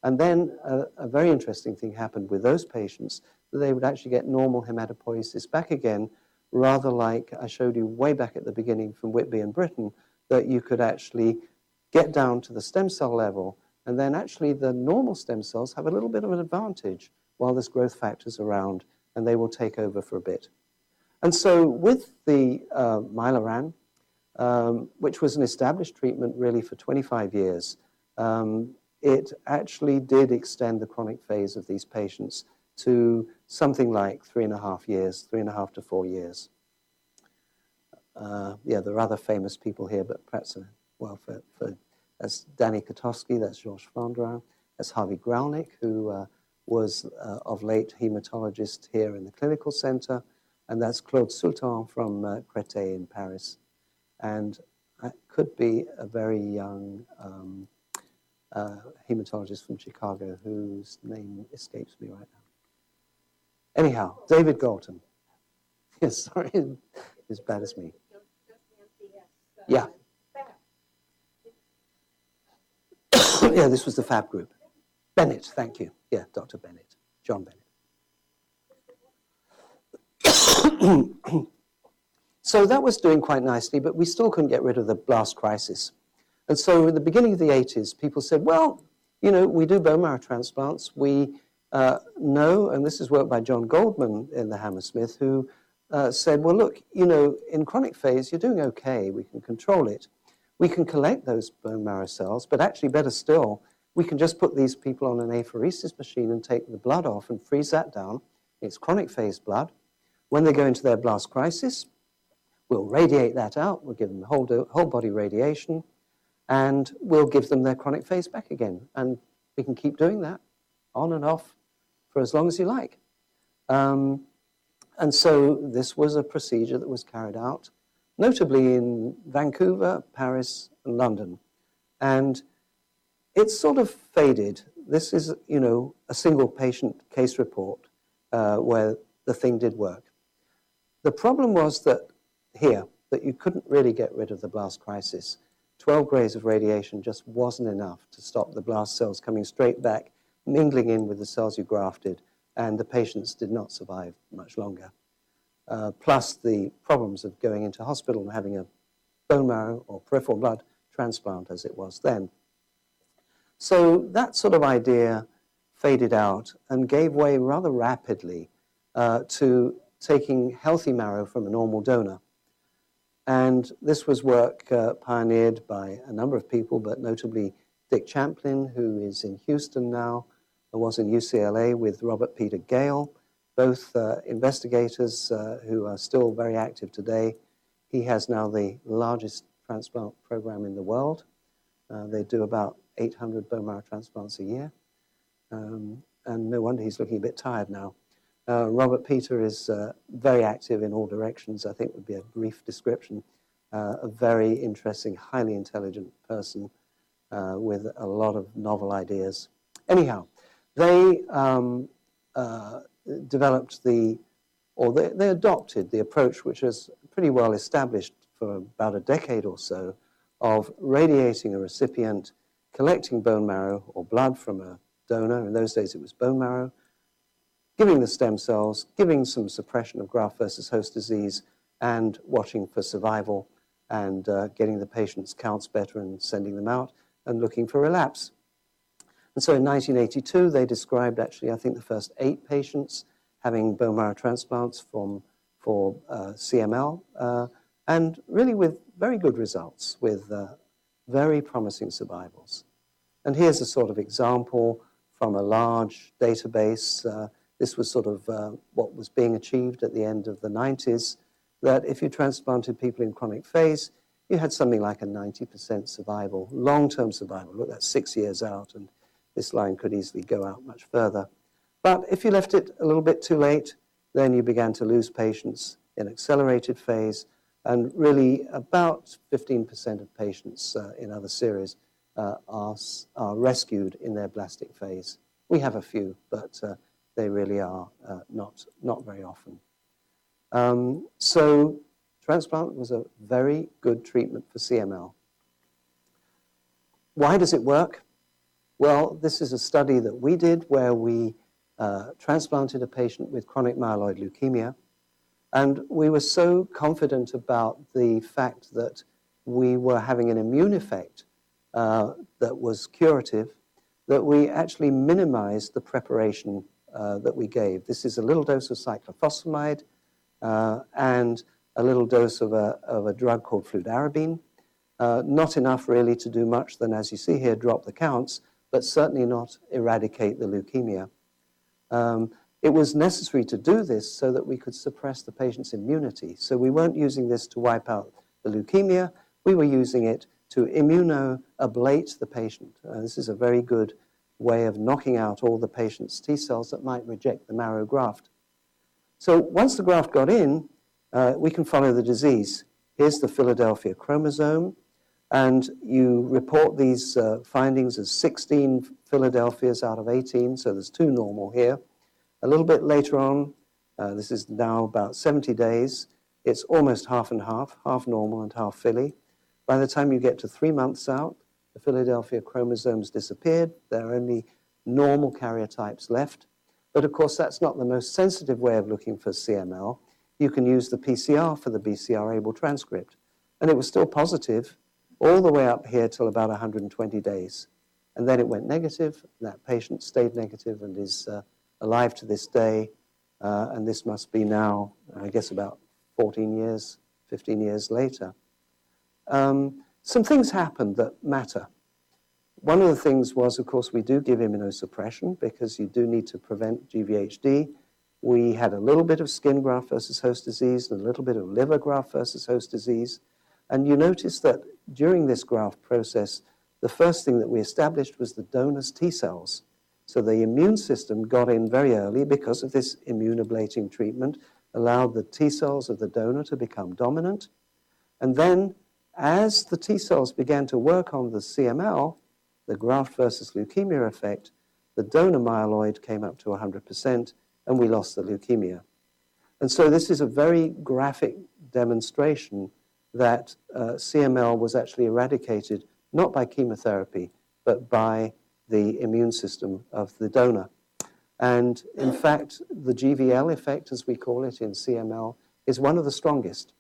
And then a very interesting thing happened with those patients, that they would actually get normal hematopoiesis back again, rather like I showed you way back at the beginning from Whitby and Britton, that you could actually get down to the stem cell level, and then actually the normal stem cells have a little bit of an advantage while there's growth factors around, and they will take over for a bit. And so with the Myeloran, which was an established treatment really for 25 years, it actually did extend the chronic phase of these patients to something like 3.5 to 4 years. Yeah, there are other famous people here, but perhaps, well, that's Danny Kotowski, that's Georges Flandrin, that's Harvey Gralnick, who was of late hematologist here in the clinical center, and that's Claude Sultan from Créteil in Paris. And that could be a very young hematologist from Chicago whose name escapes me right now. Anyhow, David Galton. Yes, sorry, as bad as me. Yeah. Yeah, this was the FAB group. Bennett, thank you. Yeah, Dr. Bennett, John Bennett. So that was doing quite nicely, but we still couldn't get rid of the blast crisis. And so at the beginning of the 80s, people said, well, you know, we do bone marrow transplants. We know, and this is work by John Goldman in the Hammersmith, who said, well, look, you know, in chronic phase, you're doing okay. We can control it. We can collect those bone marrow cells, but actually better still, we can just put these people on an apheresis machine and take the blood off and freeze that down. It's chronic phase blood. When they go into their blast crisis, we'll radiate that out. We'll give them whole body radiation, and we'll give them their chronic phase back again. And we can keep doing that on and off for as long as you like. And so this was a procedure that was carried out, notably in Vancouver, Paris, and London. And it sort of faded. This is, you know, a single patient case report where the thing did work. The problem was that you couldn't really get rid of the blast crisis. 12 grays of radiation just wasn't enough to stop the blast cells coming straight back, mingling in with the cells you grafted, and the patients did not survive much longer. Plus the problems of going into hospital and having a bone marrow or peripheral blood transplant as it was then. So that sort of idea faded out and gave way rather rapidly to taking healthy marrow from a normal donor. And this was work pioneered by a number of people, but notably Dick Champlin, who is in Houston now, and was in UCLA with Robert Peter Gale, both investigators who are still very active today. He has now the largest transplant program in the world. They do about 800 bone marrow transplants a year. And no wonder he's looking a bit tired now. Robert Peter is very active in all directions, I think would be a brief description. A very interesting, highly intelligent person with a lot of novel ideas. Anyhow, they developed they adopted the approach which is pretty well established for about a decade or so of radiating a recipient, collecting bone marrow or blood from a donor. In those days it was bone marrow, giving the stem cells, giving some suppression of graft versus host disease, and watching for survival and getting the patient's counts better and sending them out and looking for relapse. And so in 1982, they described actually, I think, the first 8 patients having bone marrow transplants for CML, and really with very good results, with very promising survivals. And here's a sort of example from a large database. This was sort of what was being achieved at the end of the 90s, that if you transplanted people in chronic phase, you had something like a 90% survival, long-term survival. Look, that's 6 years out, and this line could easily go out much further. But if you left it a little bit too late, then you began to lose patients in accelerated phase, and really about 15% of patients in other series are rescued in their blastic phase. We have a few, but they really are not very often. So transplant was a very good treatment for CML. Why does it work? Well, this is a study that we did where we transplanted a patient with chronic myeloid leukemia, and we were so confident about the fact that we were having an immune effect that was curative, that we actually minimized the preparation that we gave. This is a little dose of cyclophosphamide and a little dose of a drug called fludarabine. Not enough really to do much than, as you see here, drop the counts, but certainly not eradicate the leukemia. It was necessary to do this so that we could suppress the patient's immunity. So we weren't using this to wipe out the leukemia. We were using it to immunoablate the patient. This is a very good way of knocking out all the patient's T cells that might reject the marrow graft. So once the graft got in, we can follow the disease. Here's the Philadelphia chromosome, and you report these findings as 16 Philadelphias out of 18, so there's 2 normal here. A little bit later on, this is now about 70 days, it's almost half and half normal and half Philly. By the time you get to 3 months out, the Philadelphia chromosomes disappeared. There are only normal karyotypes left. But of course, that's not the most sensitive way of looking for CML. You can use the PCR for the BCR-ABL transcript. And it was still positive all the way up here till about 120 days. And then it went negative. That patient stayed negative and is alive to this day. And this must be now, I guess, about 15 years later. Some things happened that matter. One of the things was, of course, we do give immunosuppression because you do need to prevent GVHD. We had a little bit of skin graft versus host disease and a little bit of liver graft versus host disease. And you notice that during this graft process, the first thing that we established was the donor's T cells. So the immune system got in very early because of this immunoablating treatment, allowed the T cells of the donor to become dominant. And then as the T cells began to work on the CML, the graft versus leukemia effect, the donor myeloid came up to 100% and we lost the leukemia. And so this is a very graphic demonstration that CML was actually eradicated not by chemotherapy, but by the immune system of the donor. And in fact, the GVL effect, as we call it in CML, is one of the strongest.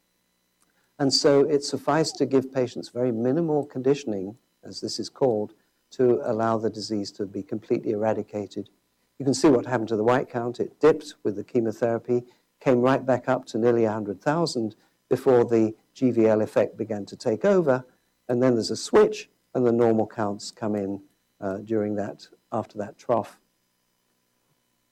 And so it sufficed to give patients very minimal conditioning, as this is called, to allow the disease to be completely eradicated. You can see what happened to the white count. It dipped with the chemotherapy, came right back up to nearly 100,000 before the GVL effect began to take over. And then there's a switch, and the normal counts come in after that trough.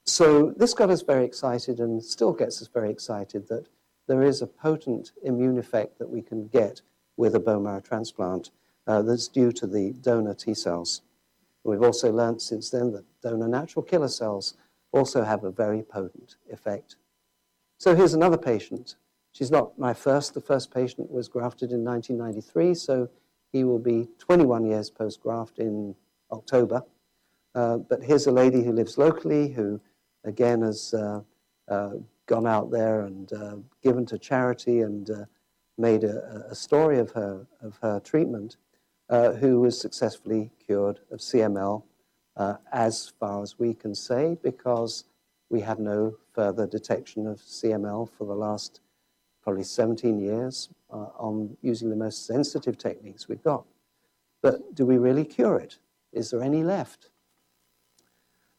So this got us very excited and still gets us very excited that there is a potent immune effect that we can get with a bone marrow transplant that's due to the donor T cells. We've also learned since then that donor natural killer cells also have a very potent effect. So here's another patient. She's not my first. The first patient was grafted in 1993, so he will be 21 years post-graft in October. But here's a lady who lives locally who, again, has gone out there and given to charity and made a story of her treatment, who was successfully cured of CML, as far as we can say, because we have no further detection of CML for the last probably 17 years on using the most sensitive techniques we've got. But do we really cure it? Is there any left?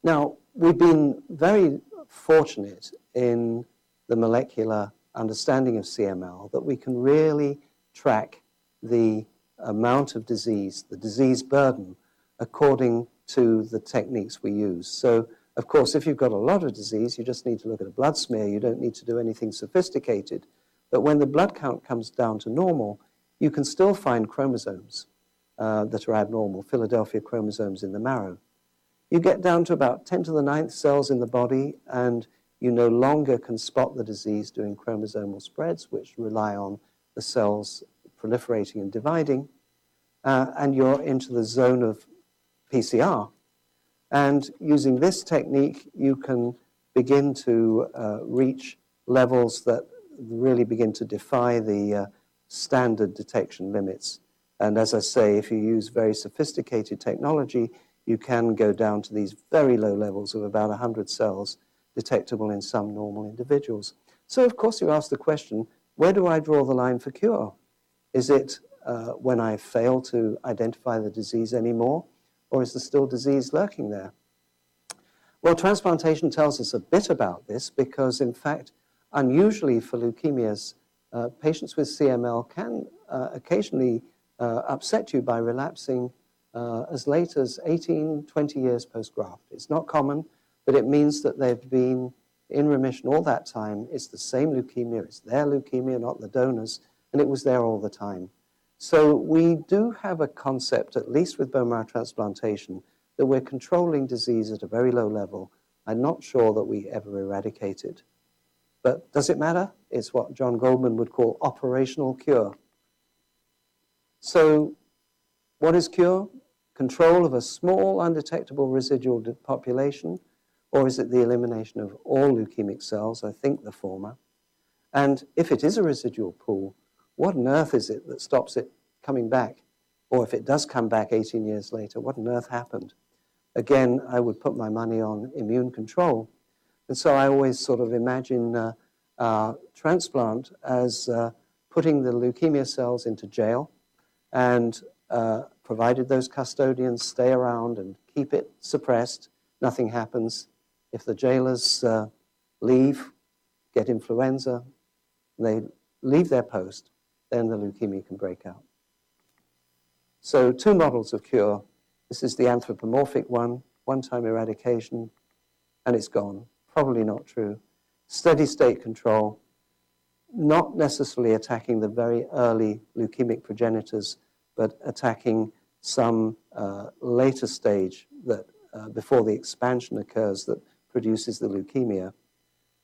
Now, we've been very fortunate in the molecular understanding of CML that we can really track the amount of disease, the disease burden, according to the techniques we use. So, of course, if you've got a lot of disease, you just need to look at a blood smear. You don't need to do anything sophisticated. But when the blood count comes down to normal, you can still find chromosomes that are abnormal, Philadelphia chromosomes in the marrow. You get down to about 10 to the 9th cells in the body, and you no longer can spot the disease doing chromosomal spreads, which rely on the cells proliferating and dividing, and you're into the zone of PCR. And using this technique, you can begin to reach levels that really begin to defy the standard detection limits. And as I say, if you use very sophisticated technology, you can go down to these very low levels of about 100 cells detectable in some normal individuals. So, of course, you ask the question, where do I draw the line for cure? Is it when I fail to identify the disease anymore, or is there still disease lurking there? Well, transplantation tells us a bit about this because, in fact, unusually for leukemias, patients with CML can occasionally upset you by relapsing as late as 18, 20 years post-graft. It's not common, but it means that they've been in remission all that time. It's the same leukemia. It's their leukemia, not the donor's, and it was there all the time. So we do have a concept, at least with bone marrow transplantation, that we're controlling disease at a very low level. I'm not sure that we ever eradicate it. But does it matter? It's what John Goldman would call operational cure. So what is cure? Control of a small undetectable residual population, or is it the elimination of all leukemic cells? I think the former. And if it is a residual pool, what on earth is it that stops it coming back? Or if it does come back 18 years later, what on earth happened? Again, I would put my money on immune control. And so I always sort of imagine transplant as putting the leukemia cells into jail, and provided those custodians stay around and keep it suppressed, nothing happens. If the jailers leave, get influenza, they leave their post, then the leukemia can break out. So 2 models of cure. This is the anthropomorphic one-time eradication, and it's gone. Probably not true. Steady state control, not necessarily attacking the very early leukemic progenitors, but attacking some later stage that before the expansion occurs that produces the leukemia.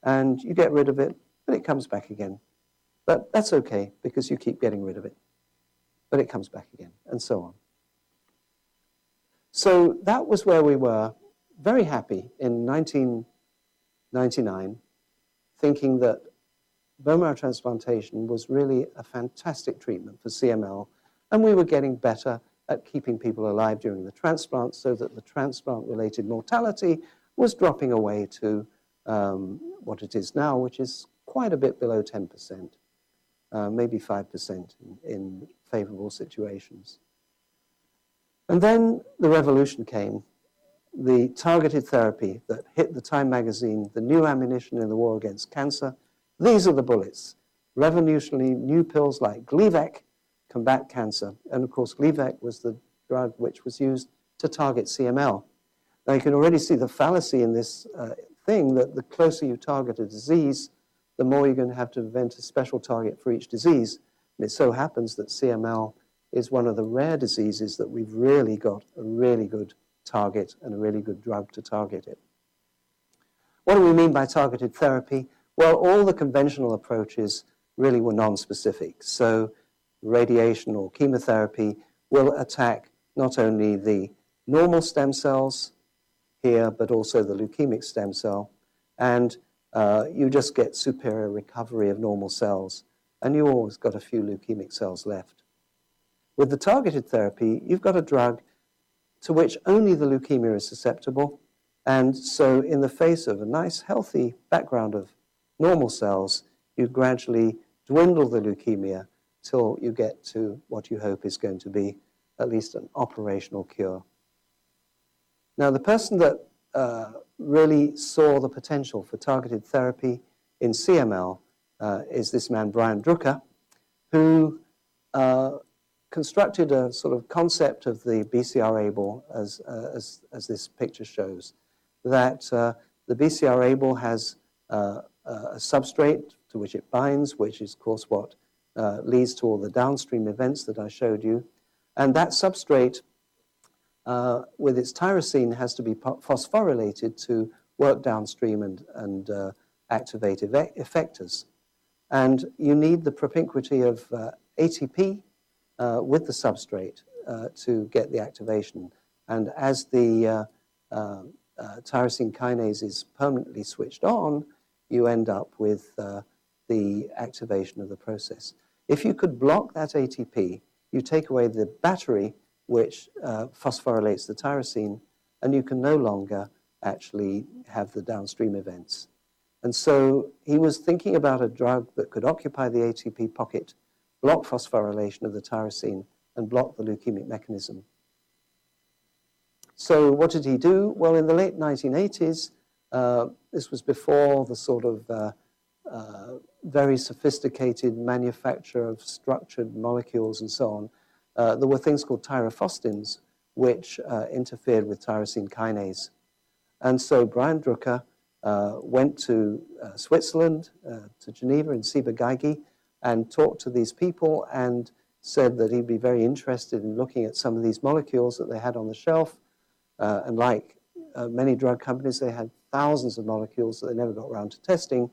And you get rid of it, but it comes back again. But that's okay, because you keep getting rid of it. But it comes back again, and so on. So that was where we were, very happy in 1999, thinking that bone marrow transplantation was really a fantastic treatment for CML, and we were getting better at keeping people alive during the transplant so that the transplant-related mortality was dropping away to what it is now, which is quite a bit below 10%, maybe 5% in favorable situations. And then the revolution came, the targeted therapy that hit the Time magazine, the new ammunition in the war against cancer. These are the bullets. Revolutionary new pills like Gleevec combat cancer. And of course, Gleevec was the drug which was used to target CML. Now you can already see the fallacy in this thing that the closer you target a disease, the more you're going to have to invent a special target for each disease. And it so happens that CML is one of the rare diseases that we've really got a really good target and a really good drug to target it. What do we mean by targeted therapy? Well, all the conventional approaches really were non-specific. So radiation or chemotherapy will attack not only the normal stem cells here, but also the leukemic stem cell. And you just get superior recovery of normal cells. And you always got a few leukemic cells left. With the targeted therapy, you've got a drug to which only the leukemia is susceptible. And so in the face of a nice, healthy background of normal cells, you gradually dwindle the leukemia till you get to what you hope is going to be at least an operational cure. Now, the person that really saw the potential for targeted therapy in CML is this man, Brian Drucker, who constructed a sort of concept of the BCR-ABL as this picture shows, that the BCR-ABL has a substrate to which it binds, which is, of course, what leads to all the downstream events that I showed you. And that substrate, with its tyrosine, has to be phosphorylated to work downstream and activate effectors. And you need the propinquity of ATP with the substrate to get the activation. And as the tyrosine kinase is permanently switched on, you end up with the activation of the process. If you could block that ATP, you take away the battery which phosphorylates the tyrosine, and you can no longer actually have the downstream events. And so he was thinking about a drug that could occupy the ATP pocket, block phosphorylation of the tyrosine, and block the leukemic mechanism. So what did he do? Well, in the late 1980s, this was before the sort of very sophisticated manufacture of structured molecules and so on. There were things called tyrosines, which interfered with tyrosine kinase. And so Brian Drucker went to Switzerland, to Geneva in Ciba-Geigy, and talked to these people and said that he'd be very interested in looking at some of these molecules that they had on the shelf. And like many drug companies, they had thousands of molecules that they never got around to testing.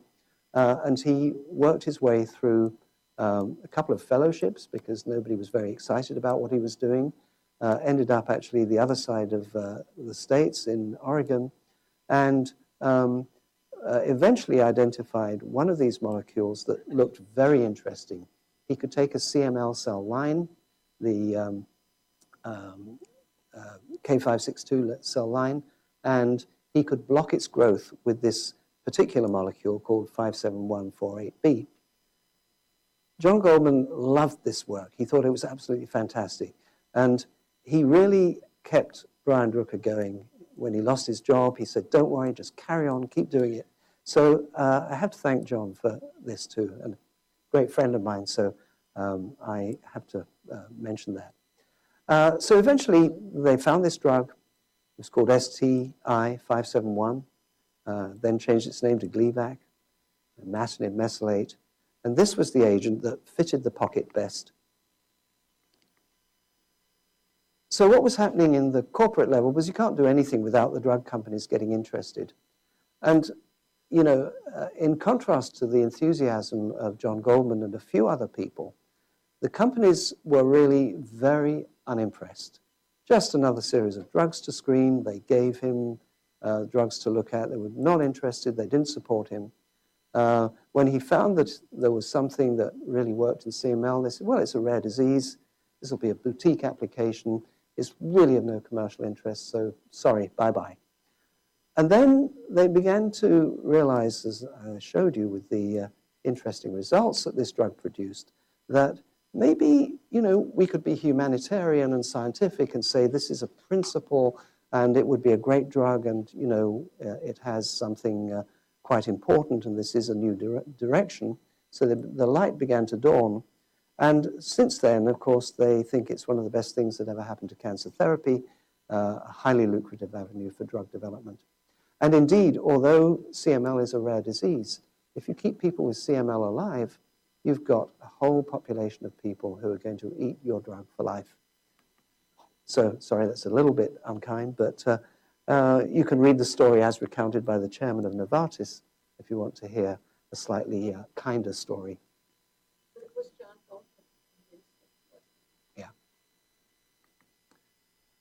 And he worked his way through a couple of fellowships because nobody was very excited about what he was doing. Ended up actually the other side of the States in Oregon, and eventually identified one of these molecules that looked very interesting. He could take a CML cell line, the K562 cell line, and he could block its growth with this particular molecule called 57148B. John Goldman loved this work. He thought it was absolutely fantastic. And he really kept Brian Drucker going. When he lost his job, he said, don't worry, just carry on, keep doing it. So I have to thank John for this too, and a great friend of mine, so I have to mention that. So eventually they found this drug. It was called STI-571, then changed its name to Gleevec, imatinib mesylate, and this was the agent that fitted the pocket best. So So what was happening in the corporate level was you can't do anything without the drug companies getting interested. And, you know, in contrast to the enthusiasm of John Goldman and a few other people, the companies were really very unimpressed. Just another series of drugs to screen. They gave him drugs to look at. They were not interested. They didn't support him. When he found that there was something that really worked in CML, they said, well, it's a rare disease. This will be a boutique application. It's really of no commercial interest, so sorry, bye-bye. And then they began to realize, as I showed you with the interesting results that this drug produced, that maybe, you know, we could be humanitarian and scientific and say this is a principle and it would be a great drug and, you know, it has something quite important and this is a new direction. So the light began to dawn. And since then, of course, they think it's one of the best things that ever happened to cancer therapy, a highly lucrative avenue for drug development. And indeed, although CML is a rare disease, if you keep people with CML alive, you've got a whole population of people who are going to eat your drug for life. So, sorry, that's a little bit unkind, but you can read the story as recounted by the chairman of Novartis if you want to hear a slightly kinder story. Yeah.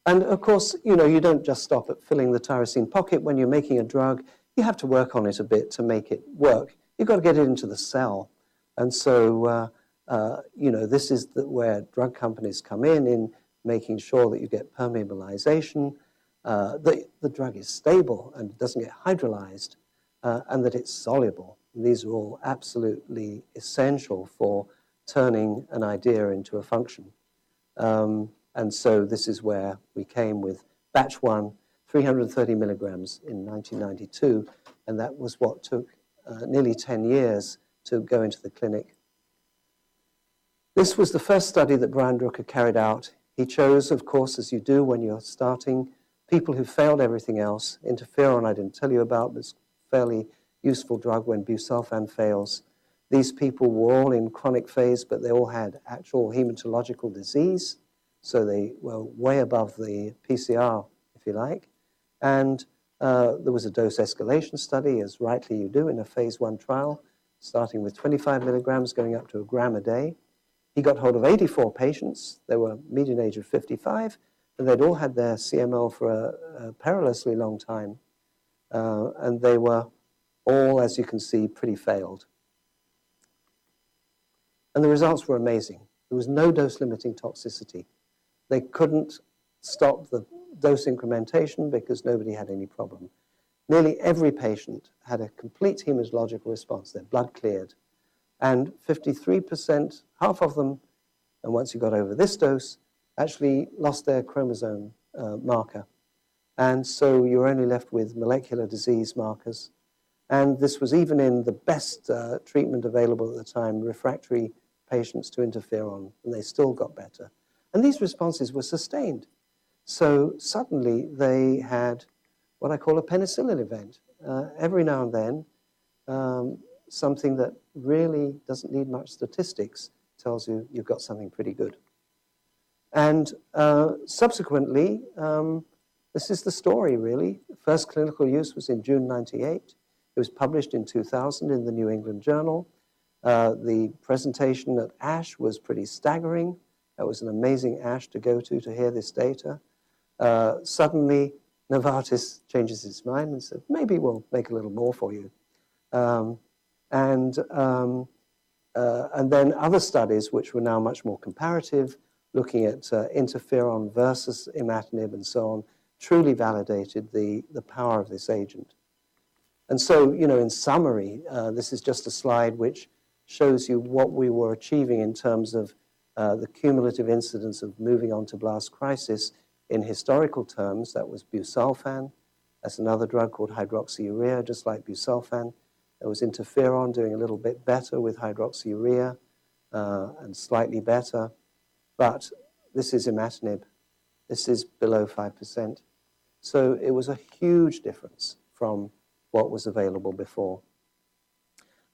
And of course, you know, you don't just stop at filling the tyrosine pocket when you're making a drug. You have to work on it a bit to make it work. You've got to get it into the cell. And so, you know, this is where drug companies come in making sure that you get permeabilization, that the drug is stable and doesn't get hydrolyzed, and that it's soluble. And these are all absolutely essential for turning an idea into a function. And so this is where we came with batch 1, 330 milligrams in 1992, and that was what took nearly 10 years to go into the clinic. This was the first study that Brian Drucker carried out. He chose, of course, as you do when you're starting, people who failed everything else. Interferon I didn't tell you about, but it's a fairly useful drug when busulfan fails. These people were all in chronic phase, but they all had actual hematological disease, so they were way above the PCR, if you like. And there was a dose escalation study, as rightly you do in a phase 1 trial, starting with 25 milligrams, going up to a gram a day. He got hold of 84 patients. They were median age of 55, and they'd all had their CML for a perilously long time. And they were all, as you can see, pretty failed. And the results were amazing. There was no dose-limiting toxicity. They couldn't stop the dose incrementation because nobody had any problem. Nearly every patient had a complete hematological response. Their blood cleared. And 53%, half of them, and once you got over this dose, actually lost their chromosome marker. And so you're only left with molecular disease markers. And this was even in the best treatment available at the time, refractory patients to interferon, and they still got better. And these responses were sustained. So suddenly they had what I call a penicillin event. Every now and then, something that really doesn't need much statistics tells you you've got something pretty good. And subsequently, this is the story, really. First clinical use was in June 98. It was published in 2000 in the New England Journal. The presentation at ASH was pretty staggering. That was an amazing ASH to go to hear this data. Suddenly, Novartis changes its mind and said, maybe we'll make a little more for you. And then other studies, which were now much more comparative, looking at interferon versus imatinib and so on, truly validated the power of this agent. And so, you know, in summary, this is just a slide which shows you what we were achieving in terms of the cumulative incidence of moving on to blast crisis in historical terms. That was busulfan. That's another drug called hydroxyurea, just like busulfan. There was interferon doing a little bit better with hydroxyurea and slightly better. But this is imatinib. This is below 5%. So it was a huge difference from what was available before.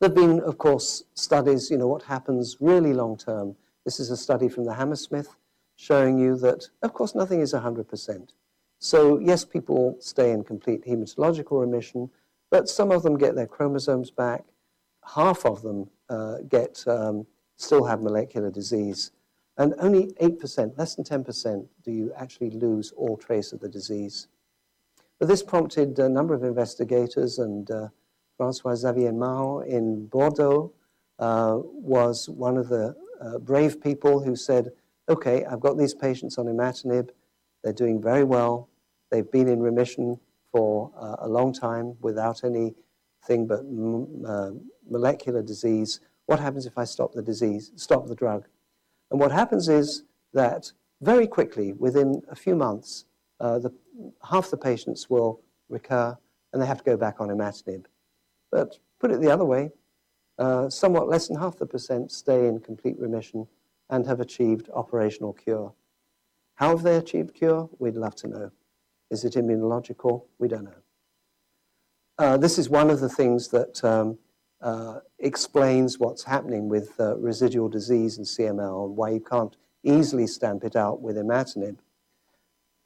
There have been, of course, studies, you know, what happens really long term. This is a study from the Hammersmith showing you that, of course, nothing is 100%. So yes, people stay in complete hematological remission, but some of them get their chromosomes back. Half of them still have molecular disease. And only 8%, less than 10%, do you actually lose all trace of the disease. But this prompted a number of investigators, and François-Xavier Mao in Bordeaux was one of the brave people who said, okay, I've got these patients on imatinib. They're doing very well. They've been in remission for a long time without anything but molecular disease. What happens if I stop the drug? And what happens is that very quickly, within a few months, half the patients will recur and they have to go back on imatinib. But put it the other way, somewhat less than half the percent stay in complete remission and have achieved operational cure. How have they achieved cure? We'd love to know. Is it immunological? We don't know. This is one of the things that explains what's happening with residual disease in CML and why you can't easily stamp it out with imatinib.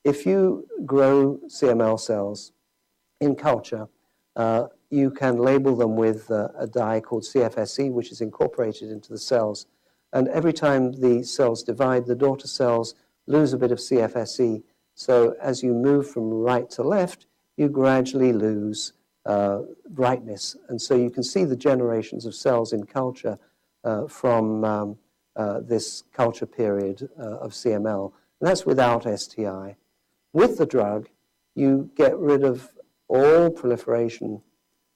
If you grow CML cells in culture, you can label them with a dye called CFSE, which is incorporated into the cells. And every time the cells divide, the daughter cells lose a bit of CFSE. So as you move from right to left, you gradually lose brightness. And so you can see the generations of cells in culture from this culture period of CML. And that's without STI. With the drug, you get rid of all proliferation,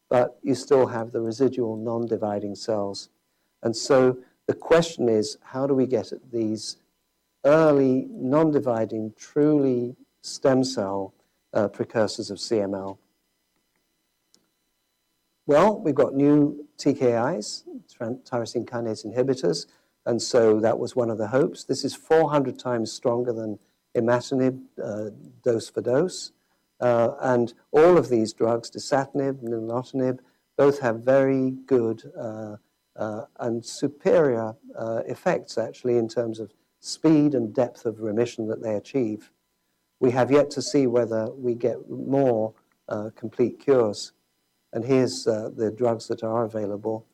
but you still have the residual non-dividing cells. And so the question is, how do we get at these early non-dividing, truly stem cell precursors of CML? Well, we've got new TKIs, tyrosine kinase inhibitors, and so that was one of the hopes. This is 400 times stronger than imatinib, dose for dose. And all of these drugs, dasatinib and nilotinib, both have very good and superior effects, actually, in terms of speed and depth of remission that they achieve. We have yet to see whether we get more complete cures. And here's the drugs that are available: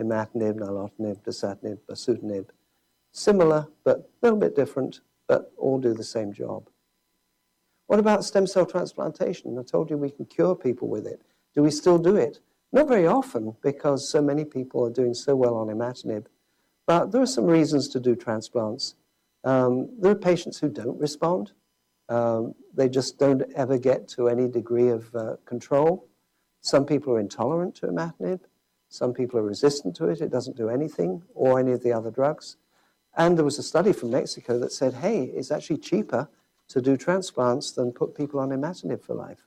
imatinib, nilotinib, dasatinib, bosutinib. Similar, but a little bit different, but all do the same job. What about stem cell transplantation? I told you we can cure people with it. Do we still do it? Not very often, because so many people are doing so well on imatinib. But there are some reasons to do transplants. There are patients who don't respond. They just don't ever get to any degree of control. Some people are intolerant to imatinib. Some people are resistant to it. It doesn't do anything, or any of the other drugs. And there was a study from Mexico that said, hey, it's actually cheaper to do transplants than put people on imatinib for life.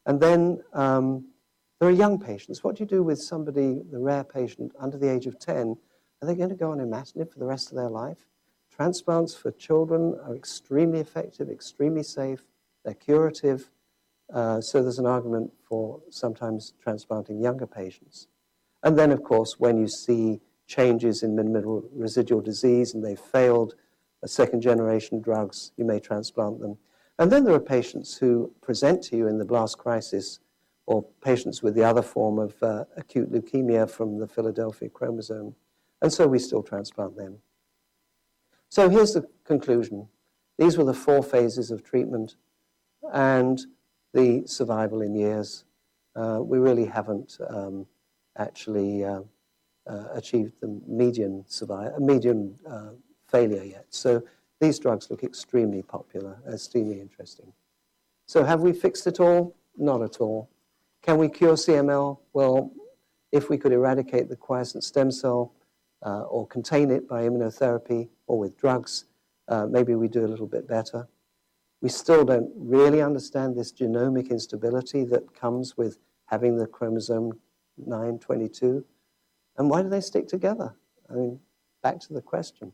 And then there are young patients. What do you do with somebody, the rare patient, under the age of 10? Are they going to go on imatinib for the rest of their life? Transplants for children are extremely effective, extremely safe. They're curative. So there's an argument for sometimes transplanting younger patients. And then, of course, when you see changes in minimal residual disease and they've failed second-generation drugs, you may transplant them. And then there are patients who present to you in the blast crisis, or patients with the other form of acute leukemia from the Philadelphia chromosome. And so we still transplant them. So here's the conclusion. These were the 4 phases of treatment and the survival in years. We really haven't actually achieved the median failure yet. So these drugs look extremely popular, extremely interesting. So have we fixed it all? Not at all. Can we cure CML? Well, if we could eradicate the quiescent stem cell or contain it by immunotherapy or with drugs, maybe we do a little bit better. We still don't really understand this genomic instability that comes with having the chromosome 922. And why do they stick together? I mean, back to the question.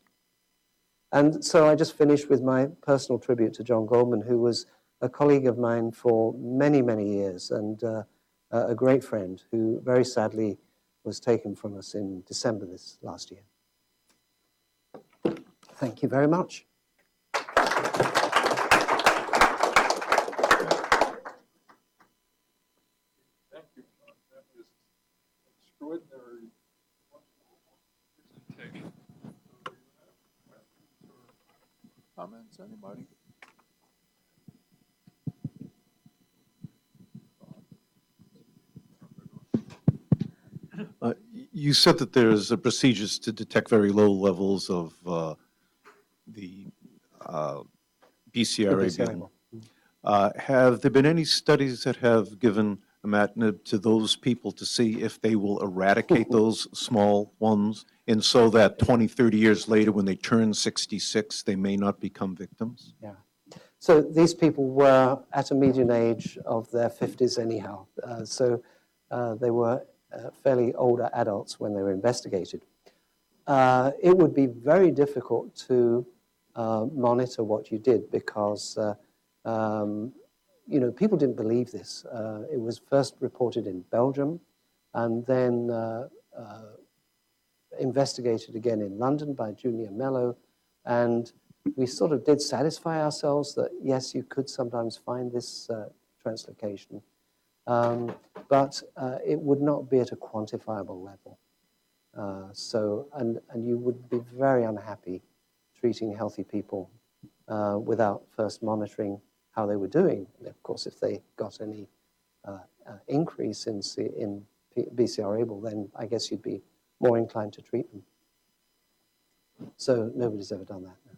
And so I just finished with my personal tribute to John Goldman, who was a colleague of mine for many, many years and a great friend who very sadly was taken from us in December this last year. Thank you very much. comments, anybody? You said that there's procedures to detect very low levels of the BCR-ABL. Have there been any studies that have given imatinib to those people to see if they will eradicate those small ones, and so that 20, 30 years later, when they turn 66, they may not become victims? Yeah. So these people were at a median age of their 50s anyhow. They were fairly older adults when they were investigated. It would be very difficult to monitor what you did because people didn't believe this. It was first reported in Belgium and then investigated again in London by Junior Mello. And we sort of did satisfy ourselves that, yes, you could sometimes find this translocation, but it would not be at a quantifiable level. And you would be very unhappy treating healthy people without first monitoring how they were doing. And of course, if they got any increase in BCR-ABL, then I guess you'd be more inclined to treat them. So nobody's ever done that. No.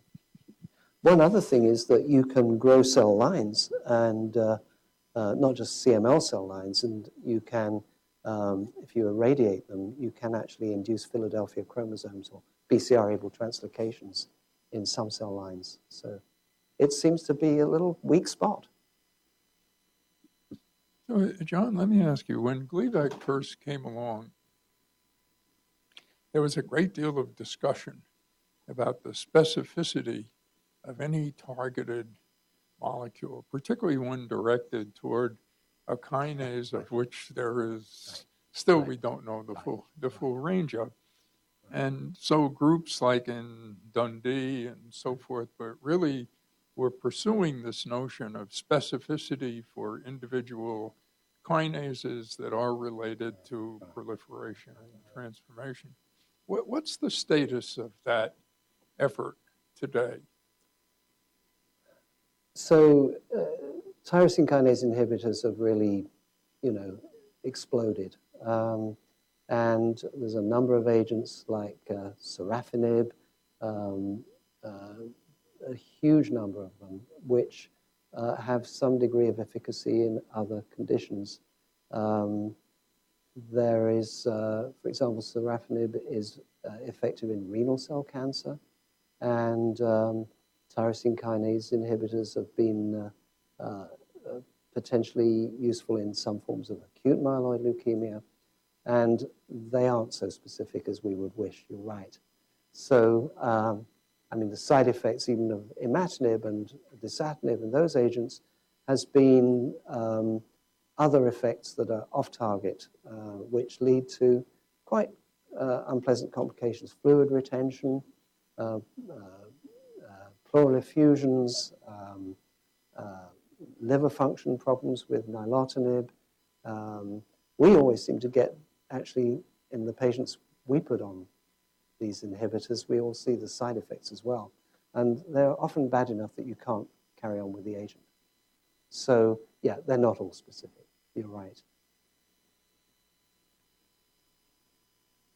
One other thing is that you can grow cell lines, and not just CML cell lines, and you can, if you irradiate them, you can actually induce Philadelphia chromosomes or BCR-ABL translocations in some cell lines. So it seems to be a little weak spot. So, John, let me ask you, when Gleevec first came along, there was a great deal of discussion about the specificity of any targeted molecule, particularly one directed toward a kinase of which there is still we don't know the full range of. And so groups like in Dundee and so forth, but really were pursuing this notion of specificity for individual kinases that are related to proliferation and transformation. What's the status of that effort today? So tyrosine kinase inhibitors have really, exploded. And there's a number of agents like sorafenib, a huge number of them, which have some degree of efficacy in other conditions. There is, for example, sorafenib is effective in renal cell cancer, and tyrosine kinase inhibitors have been potentially useful in some forms of acute myeloid leukemia, and they aren't so specific as we would wish, you're right. So, the side effects even of imatinib and dasatinib and those agents has been other effects that are off-target, which lead to quite unpleasant complications, fluid retention, pleural effusions, liver function problems with nilotinib. We always seem to get, actually, in the patients we put on these inhibitors, we all see the side effects as well. And they're often bad enough that you can't carry on with the agent. So, yeah, they're not all specific. You're right.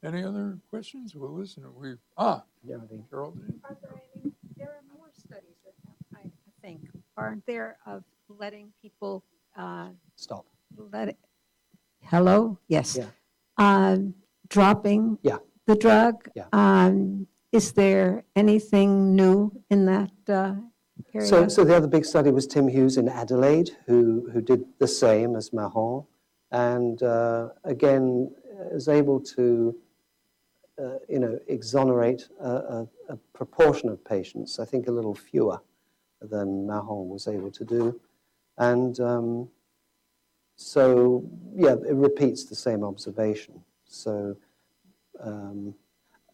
Any other questions? We'll listen. Geraldine. There are more studies that I think, aren't there, of letting people Stop. Hello? Yes. Yeah. Dropping the drug. Yeah. Is there anything new in that area? So the other big study was Tim Hughes in Adelaide, who did the same as Mahon, and again is able to exonerate a proportion of patients. I think a little fewer than Mahon was able to do, and it repeats the same observation. So, and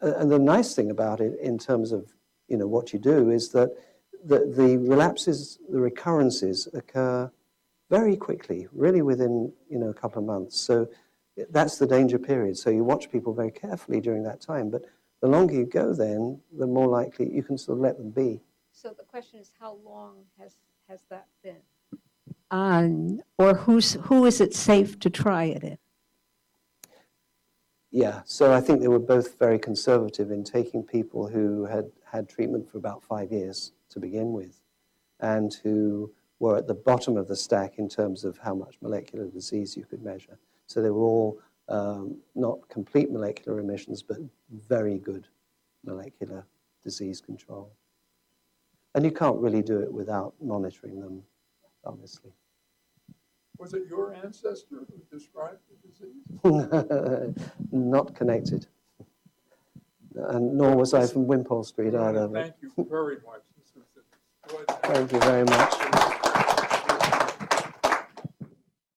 the nice thing about it in terms of what you do is that the relapses, the recurrences occur very quickly, really within a couple of months. So that's the danger period. So you watch people very carefully during that time. But the longer you go then, the more likely you can sort of let them be So the question is, how long has that been? Or who is it safe to try it in? Yeah, so I think they were both very conservative in taking people who had had treatment for about 5 years to begin with, and who were at the bottom of the stack in terms of how much molecular disease you could measure. So they were all not complete molecular remissions, but very good molecular disease control. And you can't really do it without monitoring them, obviously. Was it your ancestor who described the disease? Not connected. And nor was I from Wimpole Street either. Thank you very much. This was a pleasure. Thank you very much.